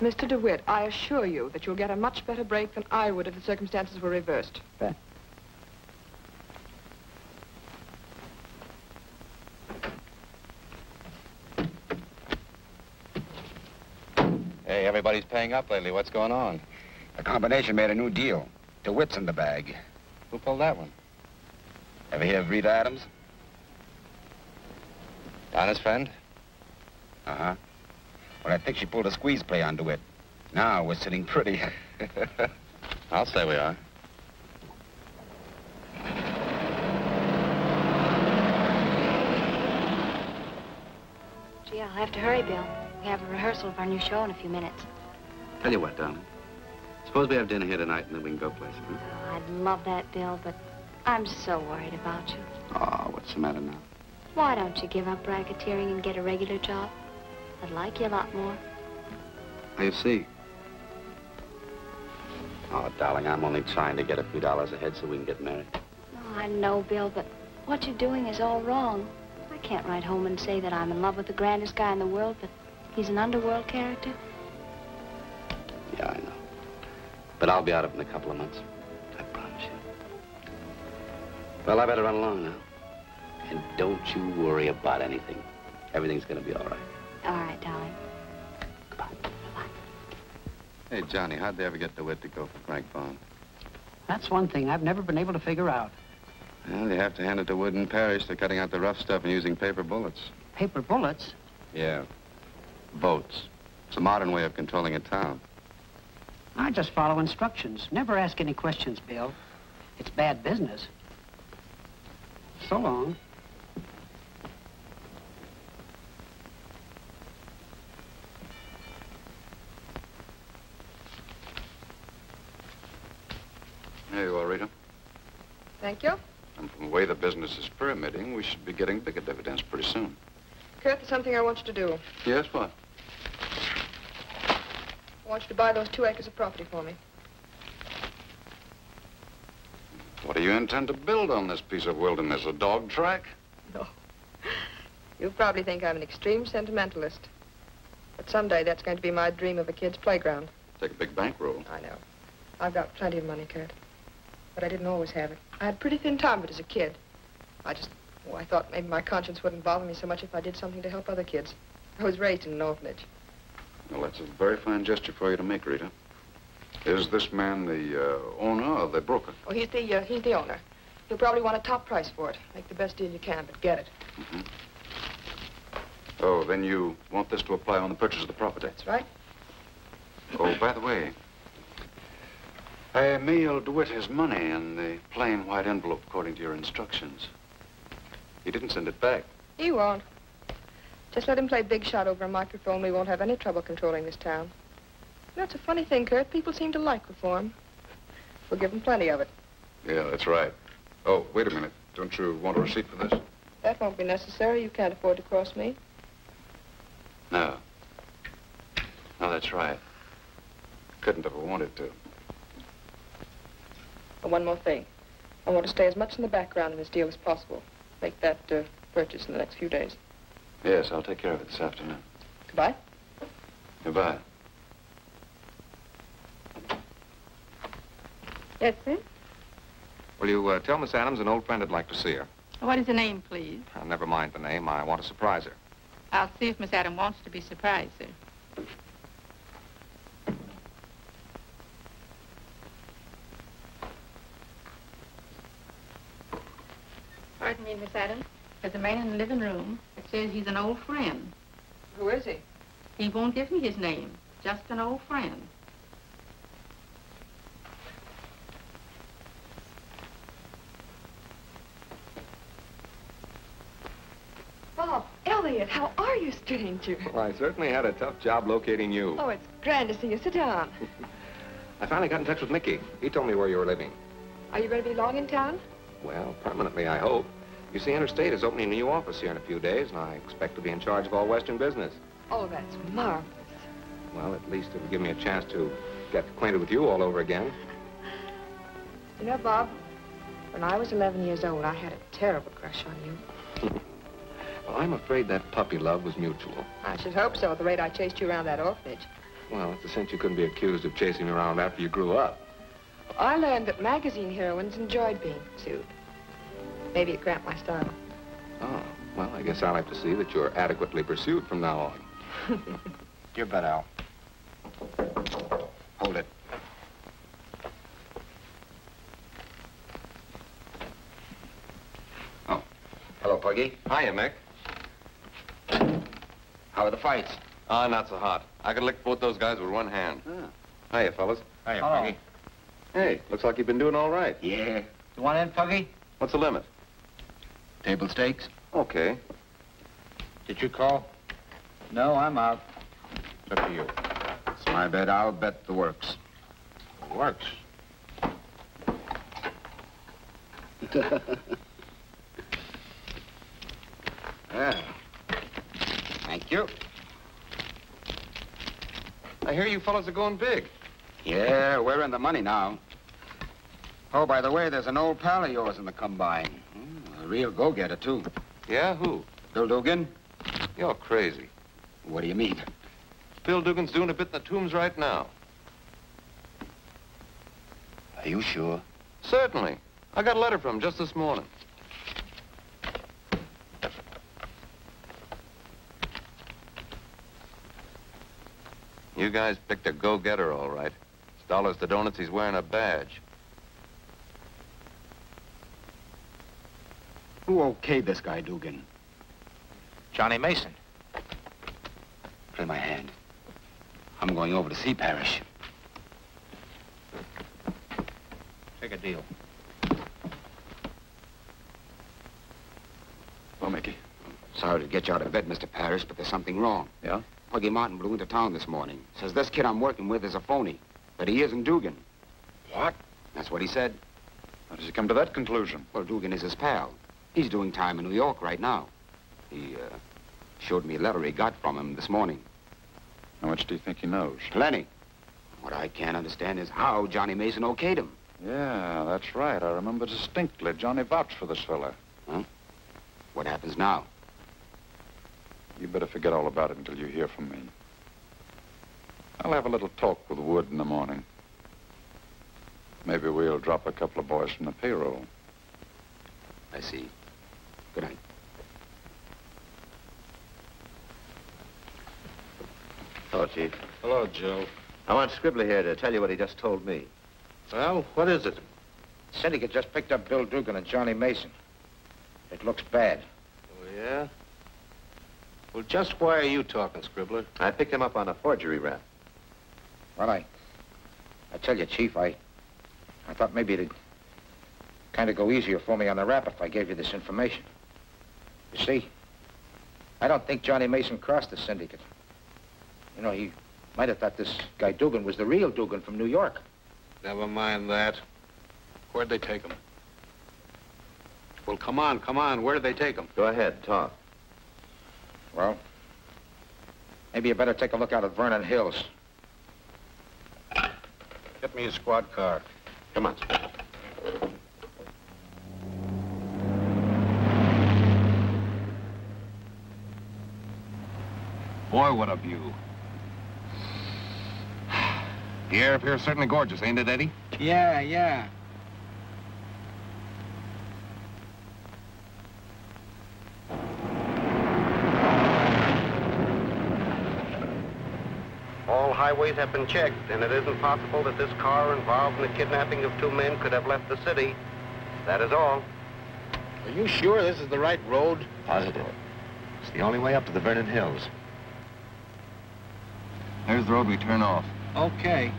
[SPEAKER 5] Mr. DeWitt, I assure you that you'll get a much better break than I would if the circumstances were reversed.
[SPEAKER 20] Bet.
[SPEAKER 10] Hey, everybody's paying up lately. What's going on? The combination made a new deal. DeWitt's in the bag. Who pulled that one? Ever hear of Rita Adams? Donna's friend? Uh-huh. Well, I think she pulled a squeeze play on DeWitt. Now we're sitting pretty. I'll say we are.
[SPEAKER 6] Gee, I'll have to hurry, Bill. We have a rehearsal of our new show in a few minutes.
[SPEAKER 10] Tell you what, darling. Suppose we have dinner here tonight and then we can go places, huh?
[SPEAKER 6] Oh, I'd love that, Bill, but I'm so worried about you.
[SPEAKER 10] Oh, what's the matter now?
[SPEAKER 6] Why don't you give up racketeering and get a regular job? I'd like you a lot more.
[SPEAKER 10] I see. Oh, darling, I'm only trying to get a few dollars ahead so we can get married.
[SPEAKER 6] Oh, I know, Bill, but what you're doing is all wrong. I can't write home and say that I'm in love with the grandest guy in the world, but he's an underworld character.
[SPEAKER 10] Yeah, I know. But I'll be out of it in a couple of months. I promise you. Well, I better run along now. And don't you worry about anything. Everything's gonna be all right.
[SPEAKER 6] All right, darling.
[SPEAKER 10] Goodbye. Hey, Johnny, how'd they ever get DeWitt to go for Frank Bond?
[SPEAKER 18] That's one thing I've never been able to figure out.
[SPEAKER 10] Well, you have to hand it to Wood and Parrish. They're cutting out the rough stuff and using paper bullets.
[SPEAKER 18] Paper bullets?
[SPEAKER 10] Yeah. Votes. It's a modern way of controlling a town.
[SPEAKER 18] I just follow instructions. Never ask any questions, Bill. It's bad business. So long.
[SPEAKER 19] Here you are, Rita.
[SPEAKER 5] Thank you.
[SPEAKER 19] And from the way the business is permitting, we should be getting bigger dividends pretty soon.
[SPEAKER 5] Kurt, there's something I want you to do.
[SPEAKER 19] Yes, what?
[SPEAKER 5] I want you to buy those 2 acres of property for me.
[SPEAKER 19] What do you intend to build on this piece of wilderness? A dog track?
[SPEAKER 5] No. You probably think I'm an extreme sentimentalist. But someday that's going to be my dream of a kid's playground.
[SPEAKER 19] Take a big bankroll.
[SPEAKER 5] I know. I've got plenty of money, Kurt. But I didn't always have it. I had a pretty thin time of it as a kid. I thought maybe my conscience wouldn't bother me so much if I did something to help other kids. I was raised in an orphanage.
[SPEAKER 19] Well, that's a very fine gesture for you to make, Rita. Is this man the owner or the broker?
[SPEAKER 5] Oh, he's the owner. You'll probably want a top price for it. Make the best deal you can, but get it.
[SPEAKER 19] Mm-hmm. Oh, then you want this to apply on the purchase of the property?
[SPEAKER 5] That's right.
[SPEAKER 19] Oh, by the way, I mailed DeWitt his money in the plain white envelope according to your instructions. He didn't send it back.
[SPEAKER 5] He won't. Just let him play big shot over a microphone. We won't have any trouble controlling this town. You know, it's a funny thing, Kurt. People seem to like reform. We'll give them plenty of it.
[SPEAKER 19] Yeah, that's right. Oh, wait a minute. Don't you want a receipt for this?
[SPEAKER 5] That won't be necessary. You can't afford to cross me.
[SPEAKER 19] No. No, that's right. Couldn't have wanted to.
[SPEAKER 5] And one more thing. I want to stay as much in the background in this deal as possible. Make that purchase in the next few days.
[SPEAKER 19] Yes, I'll take care of it this afternoon.
[SPEAKER 5] Goodbye.
[SPEAKER 19] Goodbye.
[SPEAKER 2] Yes, sir?
[SPEAKER 1] Will you tell Miss Adams an old friend would like to see her?
[SPEAKER 2] What is the name, please?
[SPEAKER 1] Never mind the name. I want to surprise her.
[SPEAKER 2] I'll see if Miss Adams wants to be surprised, sir. Pardon me, Miss Adams. There's a man in the living room that says he's an old friend.
[SPEAKER 5] Who is he?
[SPEAKER 2] He won't give me his name. Just an old friend.
[SPEAKER 5] Bob, Elliot, how are you, stranger?
[SPEAKER 1] Well, I certainly had a tough job locating you.
[SPEAKER 5] Oh, it's grand to see you. Sit down.
[SPEAKER 1] I finally got in touch with Mickey. He told me where you were living.
[SPEAKER 5] Are you going to be long in town?
[SPEAKER 1] Well, permanently, I hope. You see, Interstate is opening a new office here in a few days, and I expect to be in charge of all Western business.
[SPEAKER 5] Oh, that's marvelous.
[SPEAKER 1] Well, at least it'll give me a chance to get acquainted with you all over again.
[SPEAKER 5] You know, Bob, when I was 11 years old, I had a terrible crush on you.
[SPEAKER 1] Well, I'm afraid that puppy love was mutual.
[SPEAKER 5] I should hope so, at the rate I chased you around that orphanage.
[SPEAKER 1] Well, it's a cinch you couldn't be accused of chasing me around after you grew up.
[SPEAKER 5] I learned that magazine heroines enjoyed being pursued. Maybe it cramped my style.
[SPEAKER 1] Oh, well, I guess I'll have to see that you're adequately pursued from now on.
[SPEAKER 10] You bet, Al. Hold it. Oh, hello, Puggy.
[SPEAKER 1] Hiya, Mick.
[SPEAKER 10] How are the fights?
[SPEAKER 1] Ah, not so hot. I could lick both those guys with one hand. Hiya, fellas.
[SPEAKER 10] Hiya, Puggy.
[SPEAKER 1] Hey, looks like you've been doing all right.
[SPEAKER 10] Yeah.
[SPEAKER 11] You want in, Puggy?
[SPEAKER 1] What's the limit?
[SPEAKER 10] Table stakes?
[SPEAKER 1] Okay.
[SPEAKER 11] Did you call? No, I'm out.
[SPEAKER 10] It's up to you. It's my bet. I'll bet the works.
[SPEAKER 11] Works.
[SPEAKER 10] Yeah. Thank you.
[SPEAKER 1] I hear you fellas are going big.
[SPEAKER 10] Yeah, we're in the money now. Oh, by the way, there's an old pal of yours in the combine. A real go-getter, too.
[SPEAKER 1] Yeah, who?
[SPEAKER 10] Bill Dugan?
[SPEAKER 1] You're crazy.
[SPEAKER 10] What do you mean?
[SPEAKER 1] Bill Dugan's doing a bit in the tombs right now.
[SPEAKER 10] Are you sure?
[SPEAKER 1] Certainly. I got a letter from him just this morning. You guys picked a go-getter, all right. It's dollars to donuts, he's wearing a badge.
[SPEAKER 10] Who okayed this guy, Dugan?
[SPEAKER 11] Johnny Mason.
[SPEAKER 10] Play my hand. I'm going over to see Parrish.
[SPEAKER 11] Take a deal.
[SPEAKER 10] Well, Mickey. Sorry to get you out of bed, Mr. Parrish, but there's something wrong.
[SPEAKER 19] Yeah?
[SPEAKER 10] Puggy Martin blew into town this morning. Says this kid I'm working with is a phony, but he isn't Dugan.
[SPEAKER 19] What?
[SPEAKER 10] That's what he said.
[SPEAKER 19] How does he come to that conclusion?
[SPEAKER 10] Well, Dugan is his pal. He's doing time in New York right now. He showed me a letter he got from him this morning.
[SPEAKER 19] How much do you think he knows?
[SPEAKER 10] Plenty. What I can't understand is how Johnny Mason okayed him.
[SPEAKER 19] Yeah, that's right. I remember distinctly. Johnny vouched for this fella.
[SPEAKER 10] Huh? What happens now?
[SPEAKER 19] You better forget all about it until you hear from me. I'll have a little talk with Wood in the morning. Maybe we'll drop a couple of boys from the payroll.
[SPEAKER 10] I see. Good night.
[SPEAKER 15] Hello, Chief.
[SPEAKER 17] Hello, Joe.
[SPEAKER 15] I want Scribbler here to tell you what he just told me.
[SPEAKER 17] Well, what is it?
[SPEAKER 11] Syndicate just picked up Bill Dugan and Johnny Mason. It looks bad.
[SPEAKER 17] Oh, yeah? Well, just why are you talking, Scribbler?
[SPEAKER 15] I picked him up on a forgery rap.
[SPEAKER 11] Well, I tell you, Chief, I thought maybe it'd kind of go easier for me on the rap if I gave you this information. You see, I don't think Johnny Mason crossed the syndicate. You know, he might have thought this guy Dugan was the real Dugan from New York.
[SPEAKER 17] Never mind that.
[SPEAKER 19] Where'd they take him?
[SPEAKER 8] Well, come on. Where did they take him?
[SPEAKER 15] Go ahead, talk.
[SPEAKER 10] Well, maybe you better take a look out at Vernon Hills.
[SPEAKER 8] Get me a squad car.
[SPEAKER 15] Come on.
[SPEAKER 1] Boy, what a view. The air up here is certainly gorgeous, ain't it, Eddie?
[SPEAKER 20] Yeah.
[SPEAKER 13] All highways have been checked, and it isn't possible that this car involved in the kidnapping of 2 men could have left the city. That is all.
[SPEAKER 15] Are you sure this is the right road? Positive. It's the only way up to the Vernon Hills.
[SPEAKER 1] There's the road we turn off.
[SPEAKER 20] Okay.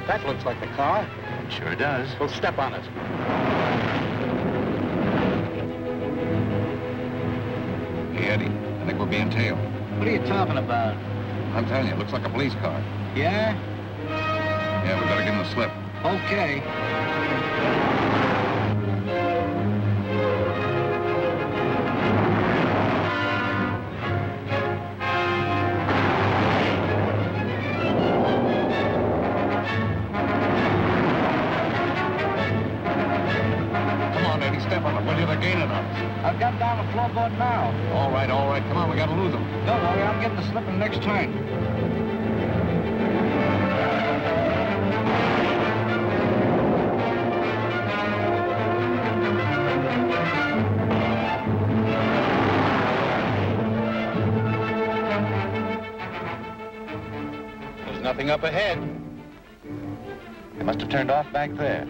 [SPEAKER 20] That looks like the car.
[SPEAKER 15] It sure does.
[SPEAKER 20] We'll step on it.
[SPEAKER 1] Hey, Eddie, I think we're being tailed.
[SPEAKER 20] What are you talking about?
[SPEAKER 1] I'm telling you, it looks like a police car.
[SPEAKER 20] Yeah?
[SPEAKER 1] Yeah, we better give him the slip.
[SPEAKER 20] Okay. I've got down the floorboard now.
[SPEAKER 1] All right. Come on, we gotta lose him.
[SPEAKER 20] Don't worry, I'm getting the slip in the next turn.
[SPEAKER 15] There's nothing up ahead. They must have turned off back there.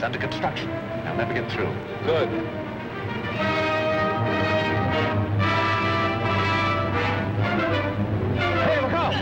[SPEAKER 15] Under construction. I'll never get through.
[SPEAKER 8] Good.
[SPEAKER 15] Here we go!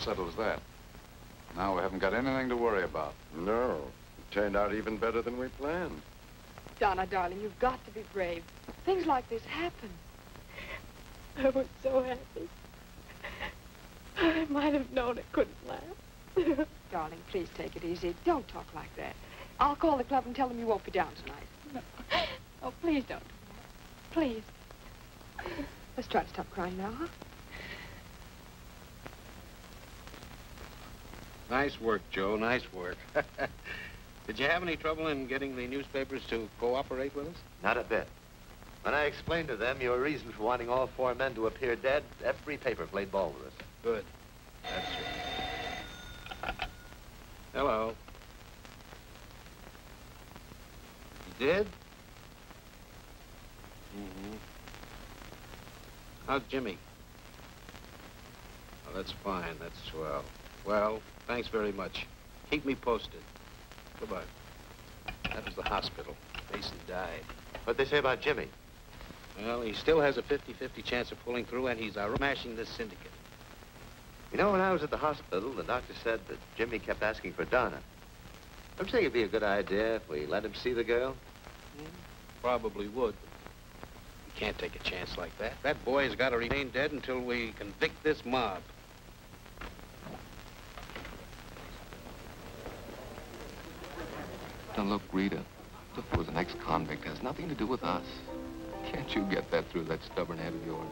[SPEAKER 19] Settles that. Now we haven't got anything to worry about.
[SPEAKER 12] No. It turned out even better than we planned.
[SPEAKER 5] Donna, darling, you've got to be brave. Things like this happen.
[SPEAKER 2] I was so happy. I might have known it couldn't last.
[SPEAKER 5] Darling, please take it easy. Don't talk like that. I'll call the club and tell them you won't be down tonight.
[SPEAKER 2] No. Oh, please don't. Please.
[SPEAKER 5] Let's try to stop crying now, huh?
[SPEAKER 8] Nice work, Joe. Nice work. Did you have any trouble in getting the newspapers to cooperate with us?
[SPEAKER 15] Not a bit. When I explained to them your reason for wanting all 4 men to appear dead, every paper played ball with us.
[SPEAKER 8] Good. That's it. Hello. You did? Mm-hmm. How's Jimmy? Oh, that's fine. That's swell. Well, thanks very much. Keep me posted. Goodbye. That was the hospital. Mason died.
[SPEAKER 15] What'd they say about Jimmy?
[SPEAKER 8] Well, he still has a 50-50 chance of pulling through, and he's smashing this syndicate.
[SPEAKER 15] You know, when I was at the hospital, the doctor said that Jimmy kept asking for Donna. Don't you think it'd be a good idea if we let him see the girl?
[SPEAKER 8] Probably would. We can't take a chance like that. That boy's got to remain dead until we convict this mob.
[SPEAKER 1] Now, look, Rita, Cliff was an ex-convict. It has nothing to do with us. Can't you get that through that stubborn head of yours?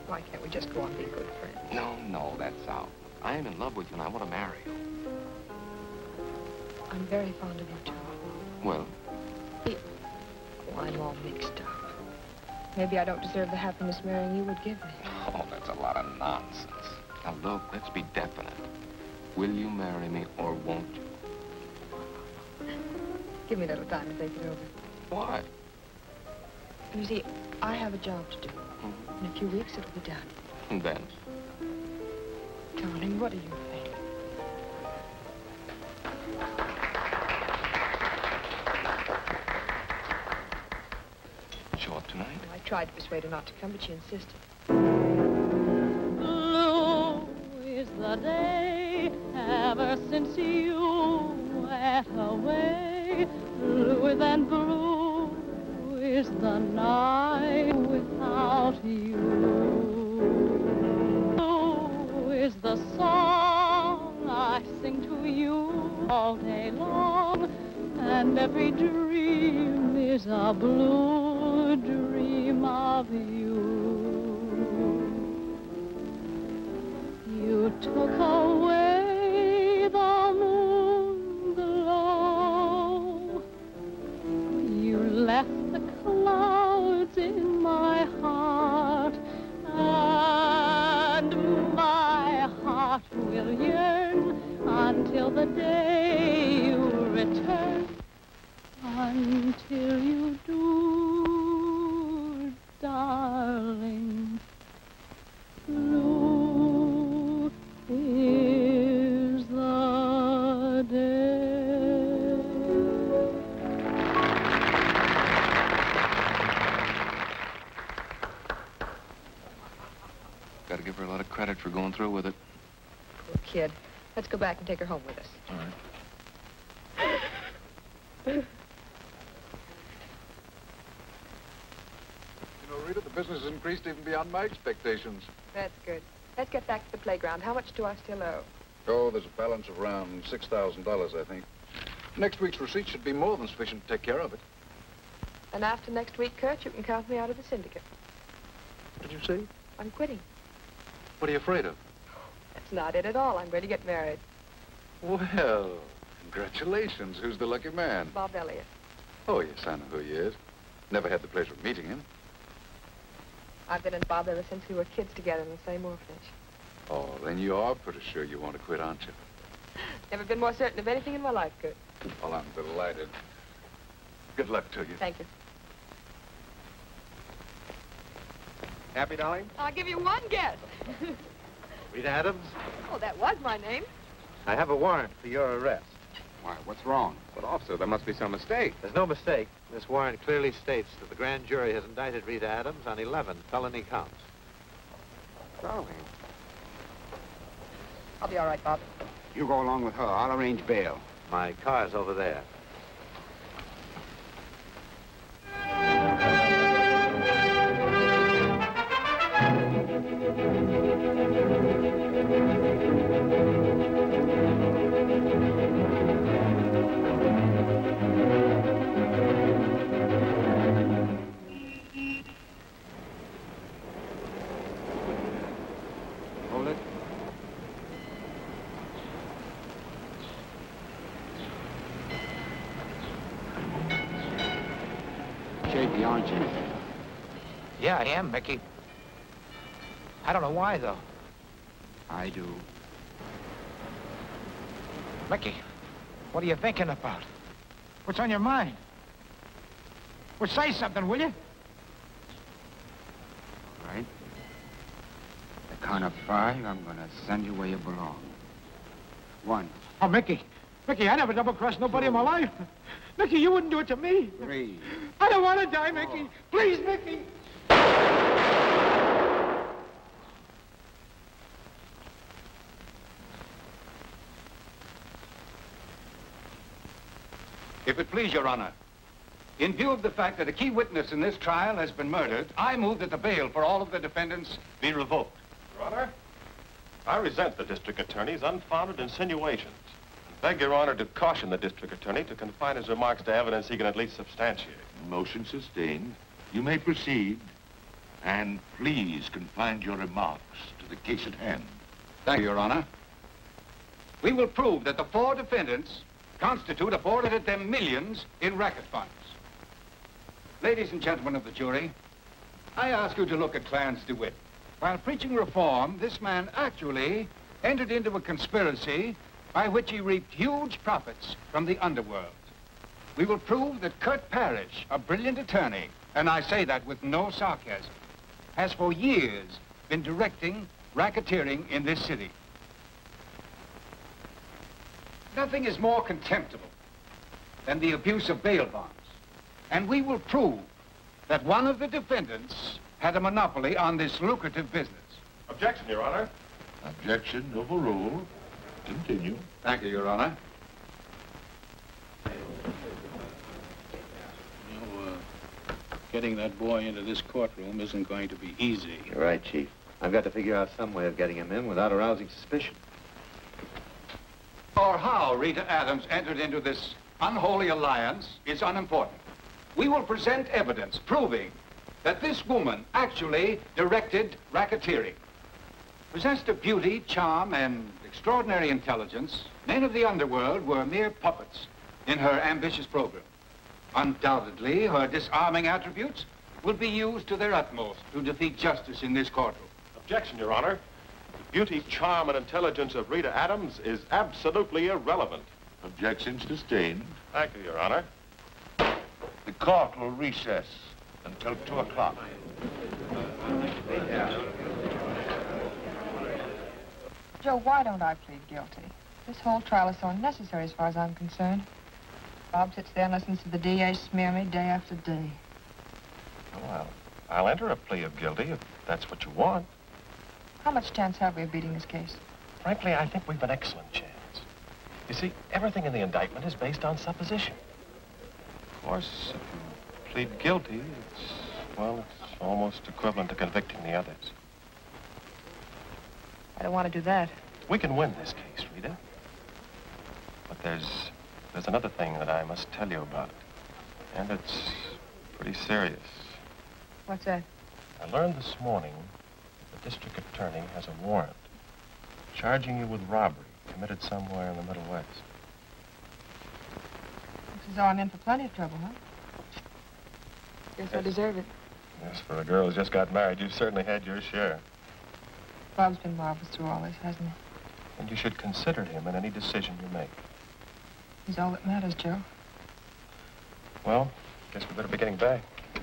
[SPEAKER 5] Why can't we just go on being good friends?
[SPEAKER 1] No, that's out. I am in love with you, and I want to marry you.
[SPEAKER 5] I'm very fond of you, too.
[SPEAKER 1] Well?
[SPEAKER 5] Oh, I'm all mixed up. Maybe I don't deserve the happiness marrying you would give me.
[SPEAKER 1] Oh, lot of nonsense. Now, look, let's be definite. Will you marry me or won't you?
[SPEAKER 5] Give me a little time to think it over.
[SPEAKER 1] Why?
[SPEAKER 5] You see, I have a job to do. In a few weeks, it'll be done.
[SPEAKER 1] And then?
[SPEAKER 5] Darling, what do you think?
[SPEAKER 1] Show up tonight?
[SPEAKER 5] Well, I tried to persuade her not to come, but she insisted.
[SPEAKER 14] Blue is the day ever since you went away. Bluer than blue is the night without you. Blue is the song I sing to you all day long, and every dream is a blue dream of you. You took away the moon glow. You left the clouds in my heart, and my heart will yearn until the day you return. Until you do, darling, blue is the day.
[SPEAKER 1] Gotta give her a lot of credit for going through with it.
[SPEAKER 5] Poor kid. Let's go back and take her home with us.
[SPEAKER 1] All right.
[SPEAKER 19] You know, Rita, the business has increased even beyond my expectations.
[SPEAKER 5] That's good. Let's get back to the playground. How much do I still owe?
[SPEAKER 19] Oh, there's a balance of around $6,000, I think. Next week's receipt should be more than sufficient to take care of it.
[SPEAKER 5] And after next week, Kurt, you can count me out of the syndicate.
[SPEAKER 19] What did you say?
[SPEAKER 5] I'm quitting.
[SPEAKER 19] What are you afraid of?
[SPEAKER 5] That's not it at all. I'm going to get married.
[SPEAKER 19] Well, congratulations. Who's the lucky man?
[SPEAKER 5] Bob Elliott.
[SPEAKER 19] Oh, yes, I know who he is. Never had the pleasure of meeting him.
[SPEAKER 5] I've been and Bob ever since we were kids together in the same orphanage.
[SPEAKER 19] Oh, then you are pretty sure you want to quit, aren't you?
[SPEAKER 5] Never been more certain of anything in my life, Kurt.
[SPEAKER 19] Well, I'm delighted. Good luck to you.
[SPEAKER 5] Thank you.
[SPEAKER 17] Happy, darling?
[SPEAKER 5] I'll give you one guess.
[SPEAKER 17] Rita Adams?
[SPEAKER 5] Oh, that was my name.
[SPEAKER 17] I have a warrant for your arrest.
[SPEAKER 10] Why, what's wrong? But, officer, there must be some mistake.
[SPEAKER 17] There's no mistake. This warrant clearly states that the grand jury has indicted Rita Adams on 11 felony counts.
[SPEAKER 10] Darling.
[SPEAKER 5] I'll be all right, Bob.
[SPEAKER 10] You go along with her. I'll arrange bail.
[SPEAKER 17] My car's over there.
[SPEAKER 10] Hold it. Shaky, aren't you?
[SPEAKER 11] Yeah, I am, Mickey. I don't know why, though.
[SPEAKER 10] I do.
[SPEAKER 11] Mickey, what are you thinking about? What's on your mind? Well, say something, will you?
[SPEAKER 10] All right. At the count of 5, I'm going to send you where you belong. 1.
[SPEAKER 9] Oh, Mickey. Mickey, I never double-crossed nobody in my life. Mickey, you wouldn't do it to me.
[SPEAKER 10] 3.
[SPEAKER 9] I don't want to die, Mickey. Please, Mickey.
[SPEAKER 4] If it please your honor, in view of the fact that a key witness in this trial has been murdered, I move that the bail for all of the defendants be revoked.
[SPEAKER 22] Your Honor, I resent the district attorney's unfounded insinuations and beg your honor to caution the district attorney to confine his remarks to evidence he can at least substantiate.
[SPEAKER 23] Motion sustained. You may proceed. And please confine your remarks to the case at hand.
[SPEAKER 4] Thank you, your honor. We will prove that the 4 defendants constitute a forfeited them millions in racket funds. Ladies and gentlemen of the jury, I ask you to look at Clarence DeWitt. While preaching reform, this man actually entered into a conspiracy by which he reaped huge profits from the underworld. We will prove that Kurt Parrish, a brilliant attorney, and I say that with no sarcasm, has for years been directing racketeering in this city. Nothing is more contemptible than the abuse of bail bonds. And we will prove that one of the defendants had a monopoly on this lucrative business.
[SPEAKER 22] Objection, Your Honor.
[SPEAKER 23] Objection overruled. Continue.
[SPEAKER 4] Thank you, Your Honor.
[SPEAKER 7] Getting that boy into this courtroom isn't going to be easy.
[SPEAKER 15] You're right, Chief. I've got to figure out some way of getting him in without arousing suspicion.
[SPEAKER 4] Or how Rita Adams entered into this unholy alliance is unimportant. We will present evidence proving that this woman actually directed racketeering. Possessed of beauty, charm, and extraordinary intelligence, men of the underworld were mere puppets in her ambitious program. Undoubtedly, her disarming attributes will be used to their utmost to defeat justice in this courtroom.
[SPEAKER 22] Objection, Your Honor. The beauty, charm, and intelligence of Rita Adams is absolutely irrelevant.
[SPEAKER 23] Objection sustained.
[SPEAKER 22] Thank you, Your Honor.
[SPEAKER 23] The court will recess until 2 o'clock.
[SPEAKER 5] Joe, why don't I plead guilty? This whole trial is so unnecessary as far as I'm concerned. Bob sits there and listens to the DA smear me day after day.
[SPEAKER 22] Well, I'll enter a plea of guilty if that's what you want.
[SPEAKER 5] How much chance have we of beating this case?
[SPEAKER 22] Frankly, I think we've an excellent chance. You see, everything in the indictment is based on supposition. Of course, if you plead guilty, it's almost equivalent to convicting the others.
[SPEAKER 5] I don't want to do that.
[SPEAKER 22] We can win this case, Rita. But there's another thing that I must tell you about. And it's pretty serious.
[SPEAKER 5] What's that?
[SPEAKER 22] I learned this morning that the district attorney has a warrant charging you with robbery committed somewhere in the Middle West.
[SPEAKER 5] Looks as though I'm in for plenty of trouble, huh? Guess I deserve it.
[SPEAKER 22] Yes, for a girl who's just got married, you've certainly had your share.
[SPEAKER 5] Bob's been marvelous through all this, hasn't he?
[SPEAKER 22] And you should consider him in any decision you make.
[SPEAKER 5] He's all that matters, Joe.
[SPEAKER 22] Well, guess we better be getting back.
[SPEAKER 20] It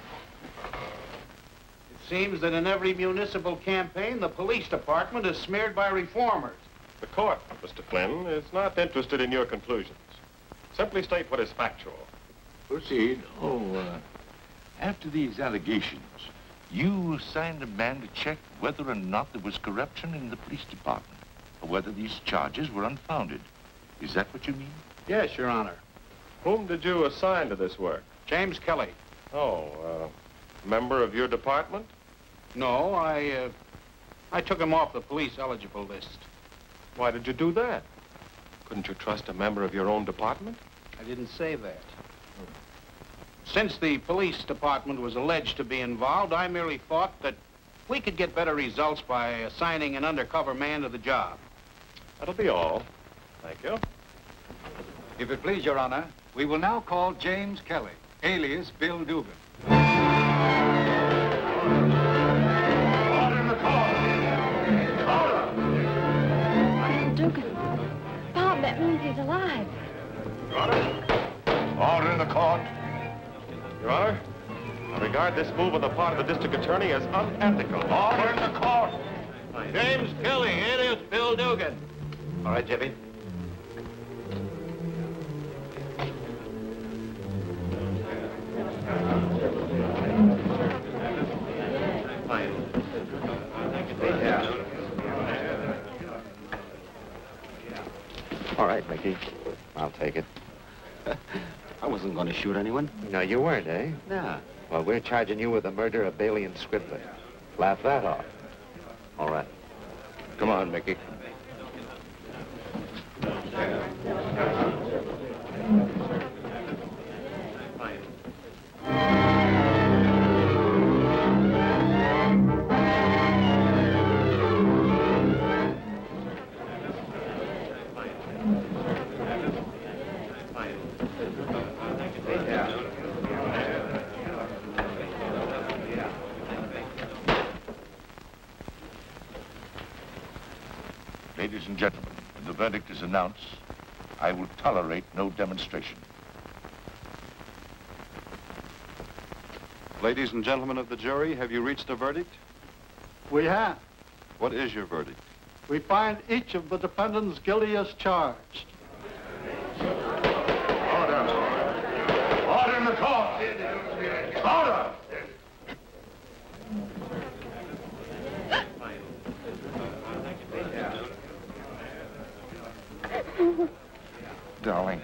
[SPEAKER 20] seems that in every municipal campaign, the police department is smeared by reformers.
[SPEAKER 22] The court, Mr. Flynn, is not interested in your conclusions. Simply state what is factual.
[SPEAKER 23] Proceed. After these allegations, you assigned a man to check whether or not there was corruption in the police department, or whether these charges were unfounded. Is that what you mean?
[SPEAKER 20] Yes, Your Honor.
[SPEAKER 22] Whom did you assign to this work?
[SPEAKER 20] James Kelly.
[SPEAKER 22] Oh, member of your department?
[SPEAKER 20] No, I took him off the police eligible list.
[SPEAKER 22] Why did you do that? Couldn't you trust a member of your own department?
[SPEAKER 20] I didn't say that. Since the police department was alleged to be involved, I merely thought that we could get better results by assigning an undercover man to the job.
[SPEAKER 22] That'll be all. Thank you.
[SPEAKER 4] If it please, Your Honor, we will now call James Kelly, alias Bill Dugan.
[SPEAKER 6] Dugan. Bob, that means he's alive.
[SPEAKER 22] Your Honor? Order in the court. Your Honor, I regard this move on the part of the district attorney as unethical. Order in the court.
[SPEAKER 20] James Kelly, alias Bill Dugan.
[SPEAKER 15] All right, Jimmy.
[SPEAKER 1] All right, Mickey. I'll take it.
[SPEAKER 10] I wasn't going to shoot anyone.
[SPEAKER 1] No, you weren't, eh?
[SPEAKER 10] No.
[SPEAKER 1] Well, we're charging you with the murder of Bailey and Scribbler. Laugh that off. All right. Come on, Mickey.
[SPEAKER 23] gentlemen, when the verdict is announced, I will tolerate no demonstration.
[SPEAKER 19] Ladies and gentlemen of the jury, have you reached a verdict?
[SPEAKER 3] We have.
[SPEAKER 19] What is your verdict?
[SPEAKER 3] We find each of the defendants guilty as charged.
[SPEAKER 23] Order. Order in the court. Order.
[SPEAKER 1] Darling.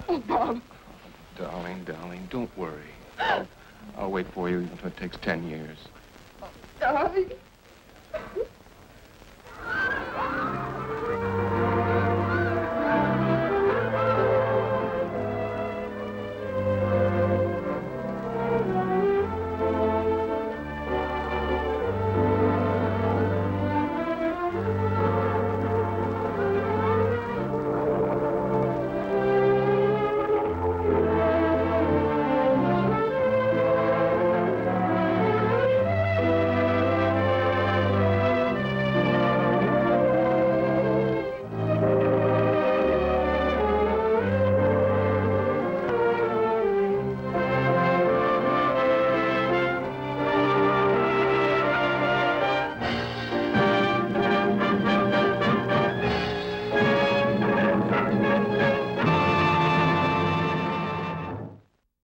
[SPEAKER 2] Oh, Bob.
[SPEAKER 1] Darling, don't worry. I'll wait for you even if it takes 10 years.
[SPEAKER 2] Darling.